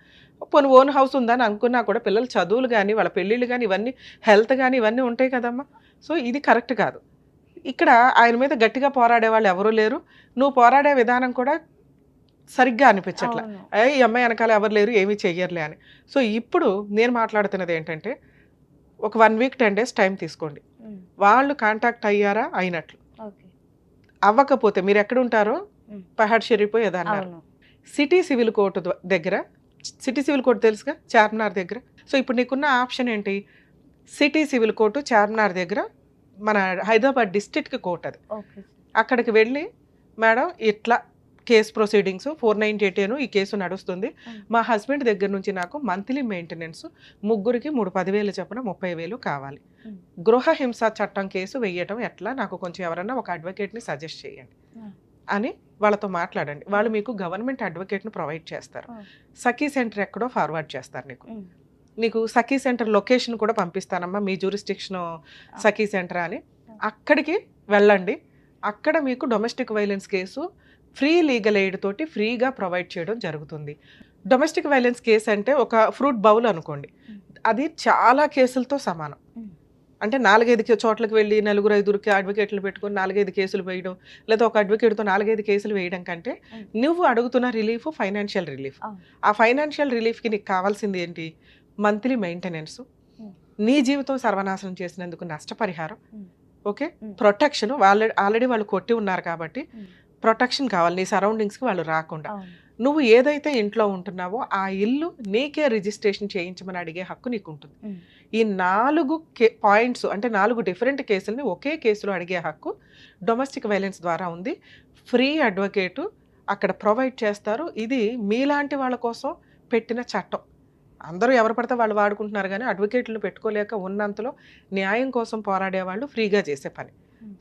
పోనీ ఓన్ హౌస్ ఉందని అనుకున్నా కూడా పిల్లల చదువులు కానీ వాళ్ళ పెళ్ళిళ్ళు కానీ ఇవన్నీ హెల్త్ కానీ ఇవన్నీ ఉంటాయి కదమ్మా. సో ఇది కరెక్ట్ కాదు. ఇక్కడ ఆయన మీద గట్టిగా పోరాడే వాళ్ళు ఎవరూ లేరు. నువ్వు పోరాడే విధానం కూడా సరిగ్గా అనిపించట్లే. ఈ అమ్మాయి వెనకాల ఎవరు లేరు, ఏమీ చెయ్యర్లే అని. సో ఇప్పుడు నేను మాట్లాడుతున్నది ఏంటంటే ఒక 1 వీక్ 10 డేస్ టైం తీసుకోండి. వాళ్ళు కాంటాక్ట్ అయ్యారా అయినట్లు, అవ్వకపోతే మీరు ఎక్కడ ఉంటారో Pahad Sharif ఏదన్నారు city civil court దగ్గర. సిటీ సివిల్ కోర్టు తెలుసుగా, చార్మినార్ దగ్గర. సో ఇప్పుడు నీకున్న ఆప్షన్ ఏంటి? సిటీ సివిల్ కోర్టు చార్మినార్ దగ్గర మన హైదరాబాద్ డిస్ట్రిక్ట్ కోర్టు అది. అక్కడికి వెళ్ళి మేడం ఇట్లా కేసు ప్రొసీడింగ్స్ 498 ఈ కేసు నడుస్తుంది. మా హస్బెండ్ దగ్గర నుంచి నాకు మంత్లీ మెయింటెనెన్స్ ముగ్గురికి 10,000 చొప్పున 30,000 కావాలి. గృహ హింస చట్టం కేసు వెయ్యటం ఎట్లా, నాకు కొంచెం ఎవరన్నా ఒక అడ్వకేట్ని సజెస్ట్ చేయండి. అని వాళ్ళతో మాట్లాడండి. వాళ్ళు మీకు గవర్నమెంట్ అడ్వకేట్ను ప్రొవైడ్ చేస్తారు. సఖీ సెంటర్ ఎక్కడో ఫార్వర్డ్ చేస్తారు నీకు సఖీ సెంటర్ లొకేషన్ కూడా పంపిస్తానమ్మా, మీ జ్యూరిస్డిక్షన్ సఖీ సెంటర్ అని. అక్కడికి వెళ్ళండి. అక్కడ మీకు domestic violence case free legal aid తోటి ఫ్రీగా ప్రొవైడ్ చేయడం జరుగుతుంది. డొమెస్టిక్ వైలెన్స్ కేసు అంటే ఒక ఫ్రూట్ బౌల్ అనుకోండి, అది చాలా కేసులతో సమానం. అంటే 4-5 చోట్లకు వెళ్ళి 4-5 అడ్వకేట్లు పెట్టుకొని 4-5 కేసులు వేయడం, లేదా ఒక అడ్వకేట్తో 4-5 కేసులు వేయడం కంటే నువ్వు అడుగుతున్న రిలీఫ్ ఫైనాన్షియల్ రిలీఫ్. ఆ ఫైనాన్షియల్ రిలీఫ్కి నీకు కావాల్సింది ఏంటి? మంత్లీ మెయింటెనెన్స్, నీ జీవితం సర్వనాశనం చేసినందుకు నష్టపరిహారం, ఓకే, ప్రొటెక్షన్. ఆల్రెడీ వాళ్ళు కొట్టి ఉన్నారు కాబట్టి ప్రొటెక్షన్ కావాలి, నీ సరౌండింగ్స్కి వాళ్ళు రాకుండా. నువ్వు ఏదైతే ఇంట్లో ఉంటున్నావో ఆ ఇల్లు నీకే రిజిస్ట్రేషన్ చేయించమని అడిగే హక్కు నీకు ఉంటుంది. ఈ 4 పాయింట్స్ అంటే 4 డిఫరెంట్ కేసుల్ని ఒకే కేసులో అడిగే హక్కు డొమెస్టిక్ వైలెన్స్ ద్వారా ఉంది. ఫ్రీ అడ్వకేటు అక్కడ ప్రొవైడ్ చేస్తారు. ఇది మీలాంటి వాళ్ళ కోసం పెట్టిన చట్టం. అందరూ ఎవరు పడితే వాళ్ళు వాడుకుంటున్నారు, కానీ అడ్వకేట్లు పెట్టుకోలేక ఉన్నంతలో న్యాయం కోసం పోరాడే వాళ్ళు ఫ్రీగా చేసే పని.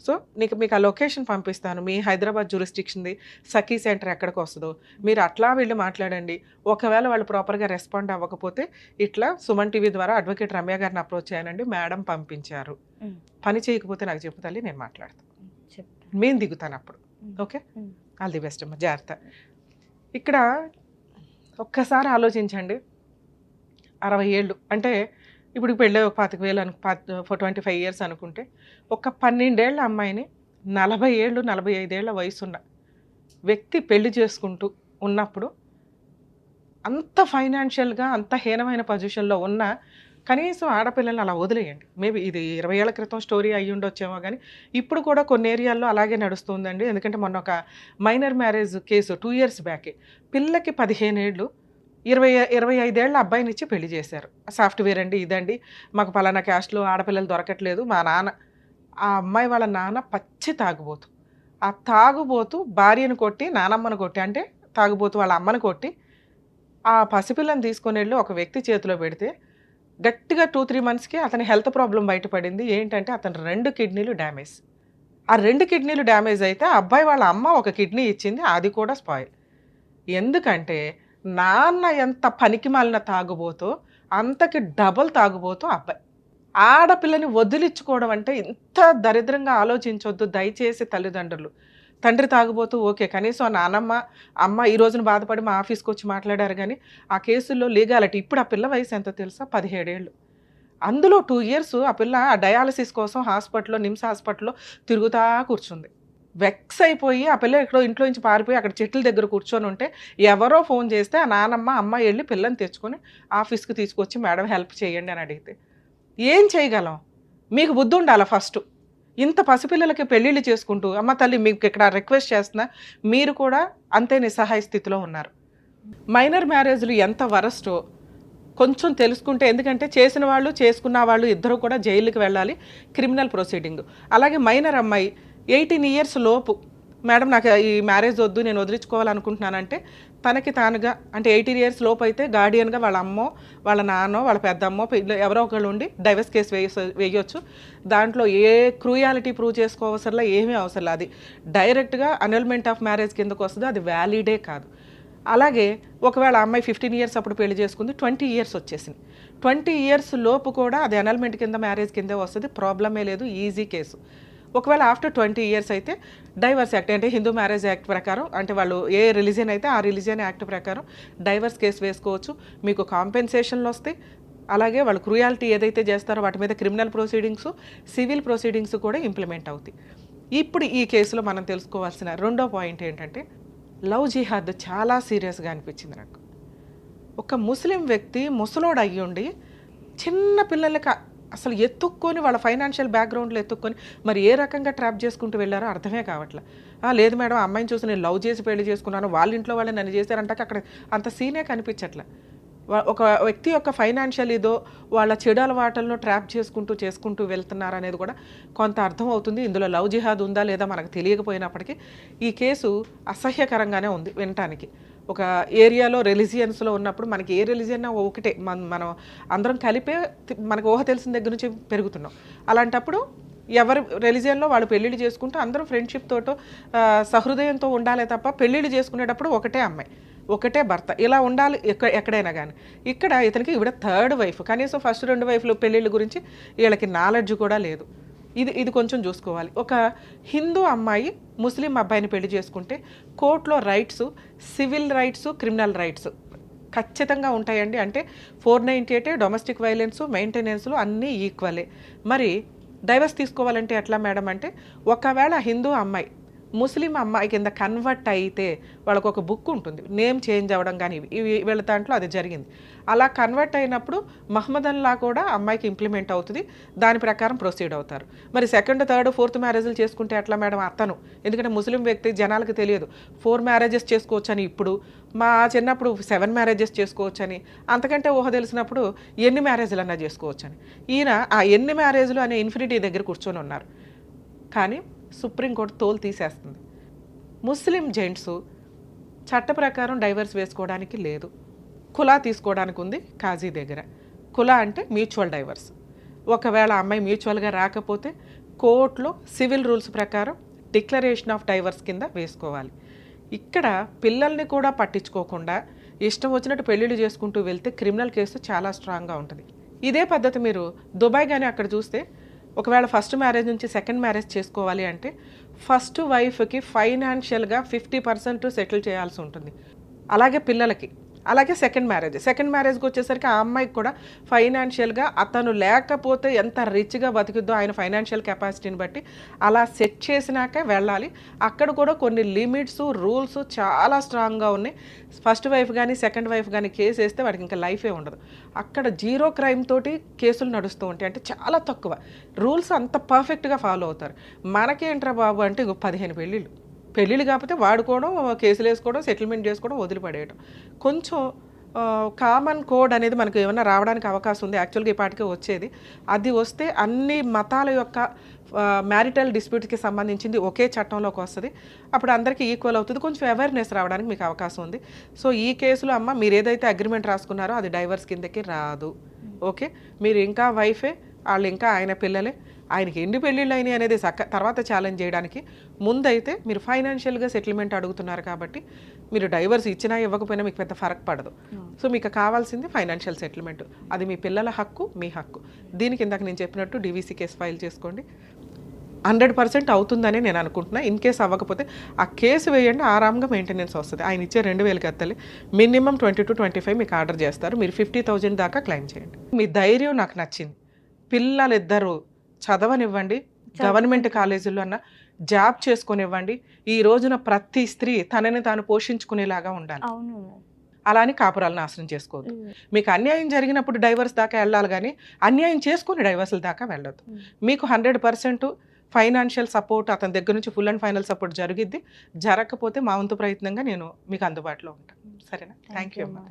సో మీకు ఆ లొకేషన్ పంపిస్తాను, మీ హైదరాబాద్ జ్యూరిస్డిక్షన్ది సఖీ సెంటర్ ఎక్కడికి వస్తుందో మీరు అట్లా వెళ్ళి మాట్లాడండి. ఒకవేళ వాళ్ళు ప్రాపర్గా రెస్పాండ్ అవ్వకపోతే ఇట్లా సుమన్ టీవీ ద్వారా అడ్వకేట్ రమ్య గారిని అప్రోచ్ చేయనండి, మేడం పంపించారు, పని చేయకపోతే నాకు చెప్పు తల్లి, నేను మాట్లాడతాను, మేము దిగుతాను అప్పుడు. ఓకే, ఆల్ ది బెస్ట్ అమ్మ, జాగ్రత్త. ఇక్కడ ఒక్కసారి ఆలోచించండి, 60 ఏళ్ళు అంటే ఇప్పుడు పెళ్ళి ఒక 25,000 25 years అనుకుంటే, ఒక 12 ఏళ్ల అమ్మాయిని 40 ఏళ్ళు 45 ఏళ్ల వయసున్న వ్యక్తి పెళ్లి చేసుకుంటూ ఉన్నప్పుడు అంత ఫైనాన్షియల్గా అంత హీనమైన పొజిషన్లో ఉన్న కనీసం ఆడపిల్లల్ని అలా వదిలేయండి. మేబీ ఇది 20 ఏళ్ల క్రితం స్టోరీ అయ్యి ఉండొచ్చేమో, కానీ ఇప్పుడు కూడా కొన్ని ఏరియాల్లో అలాగే నడుస్తుందండి. ఎందుకంటే మొన్న ఒక మైనర్ మ్యారేజ్ కేసు 2 years బ్యాకే, పిల్లకి 15 ఏళ్ళు 25 ఏళ్ల అబ్బాయిని ఇచ్చి పెళ్లి చేశారు. సాఫ్ట్వేర్ అండి, ఇదండి, మాకు పలానా క్యాస్ట్లో ఆడపిల్లలు దొరకట్లేదు. మా నాన్న, ఆ అమ్మాయి వాళ్ళ నాన్న పచ్చి తాగుబోతు. ఆ తాగుబోతు భార్యను కొట్టి, నానమ్మను కొట్టి, అంటే తాగుబోతు వాళ్ళ అమ్మను కొట్టి ఆ పసిపిల్లని తీసుకొని వెళ్ళి ఒక వ్యక్తి చేతిలో పెడితే గట్టిగా 2-3 monthsకి అతని హెల్త్ ప్రాబ్లం బయటపడింది. ఏంటంటే అతని 2 కిడ్నీలు డ్యామేజ్. ఆ 2 కిడ్నీలు డ్యామేజ్ అయితే ఆ అబ్బాయి వాళ్ళ అమ్మ ఒక కిడ్నీ ఇచ్చింది, అది కూడా స్పాయిల్. ఎందుకంటే నాన్న ఎంత పనికి మాలిన తాగుబోతో అంతకి డబల్ తాగుబోతూ అబ్బాయి. ఆడపిల్లని వదిలించుకోవడం అంటే ఇంత దరిద్రంగా ఆలోచించొద్దు దయచేసి తల్లిదండ్రులు. తండ్రి తాగుబోతూ ఓకే, కనీసం ఆ నానమ్మ అమ్మ ఈ రోజున బాధపడి మా ఆఫీస్కి వచ్చి మాట్లాడారు, కానీ ఆ కేసుల్లో లీగాలిటీ. ఇప్పుడు ఆ పిల్ల వయసు ఎంతో తెలుసా? 17 ఏళ్ళు. అందులో 2 years ఆ పిల్ల ఆ డయాలసిస్ కోసం హాస్పిటల్లో, నిమ్స్ హాస్పిటల్లో తిరుగుతా కూర్చుంది. వెక్స్ అయిపోయి ఆ పిల్ల ఎక్కడో ఇంట్లో నుంచి పారిపోయి అక్కడ చెట్ల దగ్గర కూర్చొని ఉంటే ఎవరో ఫోన్ చేస్తే ఆ నానమ్మ అమ్మ వెళ్ళి పిల్లని తెచ్చుకొని ఆఫీస్కి తీసుకొచ్చి మేడం హెల్ప్ చేయండి అని అడిగితే ఏం చేయగలం? మీకు బుద్ధి ఉండాలి ఫస్ట్. ఇంత పసిపిల్లలకి పెళ్ళిళ్ళు చేసుకుంటూ, అమ్మ తల్లి మీకు ఇక్కడ రిక్వెస్ట్ చేస్తున్నా, మీరు కూడా అంతే నిస్సహాయ స్థితిలో ఉన్నారు. మైనర్ మ్యారేజ్లు ఎంత వరస్టో కొంచెం తెలుసుకుంటే, ఎందుకంటే చేసిన వాళ్ళు చేసుకున్న వాళ్ళు ఇద్దరు కూడా జైలుకి వెళ్ళాలి, క్రిమినల్ ప్రొసీడింగ్. అలాగే మైనర్ అమ్మాయి 18 years లోపు, మేడం నాకు ఈ మ్యారేజ్ వద్దు, నేను వదిలించుకోవాలనుకుంటున్నానంటే తనకి తానుగా, అంటే 18 years లోపు అయితే గార్డియన్గా వాళ్ళ అమ్మో వాళ్ళ నాన్నో వాళ్ళ పెద్దమ్మో ఎవరో ఒకళ్ళు ఉండి డైవర్స్ కేసు వేయొచ్చు. దాంట్లో ఏ క్రూయాలిటీ ప్రూవ్ చేసుకోవసరలా, ఏమీ అవసరం. అది డైరెక్ట్గా అనల్మెంట్ ఆఫ్ మ్యారేజ్ కిందకు వస్తుంది, అది వ్యాలిడే కాదు. అలాగే ఒకవేళ అమ్మాయి 15 years అప్పుడు పెళ్లి చేసుకుంది, 20 years వచ్చేసింది, 20 years లోపు కూడా అది అనల్మెంట్ కింద మ్యారేజ్ కిందే వస్తుంది, ప్రాబ్లమే లేదు, ఈజీ కేసు. ఒకవేళ ఆఫ్టర్ 20 years అయితే డైవర్స్ యాక్ట్, అంటే హిందూ మ్యారేజ్ యాక్ట్ ప్రకారం, అంటే వాళ్ళు ఏ రిలీజియన్ అయితే ఆ రిలీజియన్ యాక్ట్ ప్రకారం డైవర్స్ కేసు వేసుకోవచ్చు, మీకు కాంపెన్సేషన్లు వస్తాయి. అలాగే వాళ్ళు క్రూయాలిటీ ఏదైతే చేస్తారో వాటి మీద క్రిమినల్ ప్రొసీడింగ్స్, సివిల్ ప్రొసీడింగ్స్ కూడా ఇంప్లిమెంట్ అవుతాయి. ఇప్పుడు ఈ కేసులో మనం తెలుసుకోవాల్సిన రెండో పాయింట్ ఏంటంటే, లవ్ జిహాద్ చాలా సీరియస్గా అనిపించింది నాకు. ఒక ముస్లిం వ్యక్తి ముసలోడు అయ్యుండి చిన్న పిల్లలకి అసలు ఎత్తుక్కొని, వాళ్ళ ఫైనాన్షియల్ బ్యాక్గ్రౌండ్లో ఎత్తుక్కొని మరి ఏ రకంగా ట్రాప్ చేసుకుంటూ వెళ్ళారో అర్థమే కావట్లేదు. లేదు మేడం, అమ్మాయిని చూసి నేను లవ్ చేసి పెళ్లి చేసుకున్నాను, వాళ్ళ ఇంట్లో వాళ్ళు నన్ను చేశారంటే అక్కడ అంత సీనే కనిపించట్లే. ఒక వ్యక్తి యొక్క ఫైనాన్షియల్ ఇదో వాళ్ళ చెడు అలవాట్లను ట్రాప్ చేసుకుంటూ వెళ్తున్నారు అనేది కూడా కొంత అర్థం అవుతుంది. ఇందులో లవ్ జిహాద్ ఉందా లేదా మనకు తెలియకపోయినప్పటికీ ఈ కేసు అసహ్యకరంగానే ఉంది వినటానికి. ఒక ఏరియాలో రిలీజియన్స్లో ఉన్నప్పుడు మనకి ఏ రిలీజియన్ ఒకటే, మనం అందరం కలిపే మనకు ఊహ తెలిసిన దగ్గర నుంచి పెరుగుతున్నాం. అలాంటప్పుడు ఎవరి రిలీజియన్లో వాళ్ళు పెళ్ళిళ్ళు చేసుకుంటూ అందరూ ఫ్రెండ్షిప్ తోటో సహృదయంతో ఉండాలి తప్ప పెళ్ళిళ్ళు చేసుకునేటప్పుడు ఒకటే అమ్మాయి ఒకటే భర్త ఇలా ఉండాలి ఎక్కడైనా కానీ. ఇక్కడ ఇతనికి ఈవిడ థర్డ్ వైఫ్, కనీసం ఫస్ట్ 2 వైఫ్లు పెళ్ళిళ్ళ గురించి వీళ్ళకి నాలెడ్జ్ కూడా లేదు. ఇది కొంచెం చూసుకోవాలి. ఒక హిందూ అమ్మాయి ముస్లిం అబ్బాయిని పెళ్లి చేసుకుంటే కోర్టులో rights, civil rights, criminal rights ఖచ్చితంగా ఉంటాయండి. అంటే 498 డొమెస్టిక్ వైలెన్స్, మెయింటెనెన్స్లు అన్నీ ఈక్వలే. మరి డైవర్స్ తీసుకోవాలంటే ఎట్లా మేడం అంటే, ఒకవేళ హిందూ అమ్మాయి ముస్లిం అమ్మాయి కింద కన్వర్ట్ అయితే వాళ్ళకు ఒక బుక్ ఉంటుంది, నేమ్ చేంజ్ అవ్వడం కానీ వీళ్ళ దాంట్లో అది జరిగింది. అలా కన్వర్ట్ అయినప్పుడు మహమ్మదన్లా కూడా అమ్మాయికి ఇంప్లిమెంట్ అవుతుంది, దాని ప్రకారం ప్రొసీడ్ అవుతారు. మరి 2nd, 3rd, 4th మ్యారేజ్లు చేసుకుంటే ఎట్లా మేడం అతను? ఎందుకంటే ముస్లిం వ్యక్తి జనాలకు తెలియదు 4 మ్యారేజెస్ చేసుకోవచ్చని. ఇప్పుడు మా చిన్నప్పుడు 7 మ్యారేజెస్ చేసుకోవచ్చని, అంతకంటే ఊహ తెలిసినప్పుడు ఎన్ని మ్యారేజ్లు అన్నా చేసుకోవచ్చని. ఈయన ఆ ఎన్ని మ్యారేజ్లు అనే ఇన్ఫినిటీ దగ్గర కూర్చొని ఉన్నారు. కానీ సుప్రీంకోర్టు తోలు తీసేస్తుంది. ముస్లిం జెంట్స్ చట్ట ప్రకారం డైవర్స్ వేసుకోవడానికి లేదు, కులా తీసుకోవడానికి ఉంది కాజీ దగ్గర. కులా అంటే మ్యూచువల్ డైవర్స్. ఒకవేళ అమ్మాయి మ్యూచువల్గా రాకపోతే కోర్టులో సివిల్ రూల్స్ ప్రకారం డిక్లరేషన్ ఆఫ్ డైవర్స్ కింద వేసుకోవాలి. ఇక్కడ పిల్లల్ని కూడా పట్టించుకోకుండా ఇష్టం వచ్చినట్టు పెళ్ళిళ్ళు చేసుకుంటూ వెళ్తే క్రిమినల్ కేసు చాలా స్ట్రాంగ్గా ఉంటుంది. ఇదే పద్ధతి మీరు దుబాయ్ కానీ అక్కడ చూస్తే, ఒకవేళ ఫస్ట్ మ్యారేజ్ నుంచి 2nd మ్యారేజ్ చేసుకోవాలి అంటే ఫస్ట్ వైఫ్కి ఫైనాన్షియల్గా 50% సెటిల్ చేయాల్సి ఉంటుంది. అలాగే పిల్లలకి, అలాగే 2nd మ్యారేజ్కి వచ్చేసరికి ఆ అమ్మాయికి కూడా ఫైనాన్షియల్గా అతను లేకపోతే ఎంత రిచ్గా బతికిద్దో ఆయన ఫైనాన్షియల్ కెపాసిటీని బట్టి అలా సెట్ చేసినాకే వెళ్ళాలి. అక్కడ కూడా కొన్ని లిమిట్స్, రూల్స్ చాలా స్ట్రాంగ్గా ఉన్నాయి. ఫస్ట్ వైఫ్ కానీ 2nd వైఫ్ కానీ కేసు వేస్తే వాడికి ఇంకా లైఫే ఉండదు. అక్కడ 0 క్రైమ్ తోటి కేసులు నడుస్తూ ఉంటాయి. అంటే చాలా తక్కువ రూల్స్ అంత పర్ఫెక్ట్గా ఫాలో అవుతారు. మనకేంట్రా బాబు అంటే 15 పెళ్ళిళ్ళు కాకపోతే వాడుకోవడం, కేసులు వేసుకోవడం, సెటిల్మెంట్ చేసుకోవడం, వదిలిపడేయడం. కొంచెం కామన్ కోడ్ అనేది మనకు ఏమైనా రావడానికి అవకాశం ఉంది. యాక్చువల్గా ఈ పాటికే వచ్చేది. అది వస్తే అన్ని మతాల యొక్క మ్యారిటల్ డిస్ప్యూట్స్కి సంబంధించింది ఒకే చట్టంలోకి వస్తుంది. అప్పుడు అందరికీ ఈక్వల్ అవుతుంది. కొంచెం అవేర్నెస్ రావడానికి మీకు అవకాశం ఉంది. సో ఈ కేసులో అమ్మ మీరు ఏదైతే అగ్రిమెంట్ రాసుకున్నారో అది డైవర్స్ కిందకి రాదు. ఓకే, మీరు ఇంకా వైఫే, వాళ్ళు ఇంకా ఆయన పిల్లలే. ఆయనకి ఎన్ని పెళ్ళిళ్ళు అయినాయి అనేది తర్వాత ఛాలెంజ్ చేయడానికి ముందైతే మీరు ఫైనాన్షియల్గా సెటిల్మెంట్ అడుగుతున్నారు కాబట్టి మీరు డైవర్స్ ఇచ్చినా ఇవ్వకపోయినా మీకు పెద్ద ఫరక్ పడదు. సో మీకు కావాల్సింది ఫైనాన్షియల్ సెటిల్మెంట్. అది మీ పిల్లల హక్కు, మీ హక్కు. దీనికి ఇందాక నేను చెప్పినట్టు DVC కేసు ఫైల్ చేసుకోండి. 100% అవుతుందని నేను అనుకుంటున్నా. ఇన్ కేసు అవ్వకపోతే ఆ కేసు వేయండి, ఆరాంగా మెయింటెనెన్స్ వస్తుంది. ఆయన ఇచ్చే 2,000 కత్తలే మినిమం 20 to 25 మీకు ఆర్డర్ చేస్తారు. మీరు 50,000 దాకా క్లెయిమ్ చేయండి. మీ ధైర్యం నాకు నచ్చింది. పిల్లలిద్దరూ చదవనివ్వండి, గవర్నమెంట్ కాలేజీల్లో అన్న జాబ్ చేసుకునివ్వండి. ఈ రోజున ప్రతి స్త్రీ తనని తాను పోషించుకునేలాగా ఉండాలి. అలా అని కాపురాలు నాశనం చేసుకోవద్దు. మీకు అన్యాయం జరిగినప్పుడు డైవర్స్ దాకా వెళ్ళాలి కానీ అన్యాయం చేసుకుని డైవర్స్ల దాకా వెళ్ళొద్దు. మీకు 100% ఫైనాన్షియల్ సపోర్ట్ అతని దగ్గర నుంచి ఫుల్ అండ్ ఫైనల్ సపోర్ట్ జరిగిద్ది. జరగకపోతే మా వంతు ప్రయత్నంగా నేను మీకు అందుబాటులో ఉంటాను. సరేనా? థ్యాంక్ యూ అమ్మా.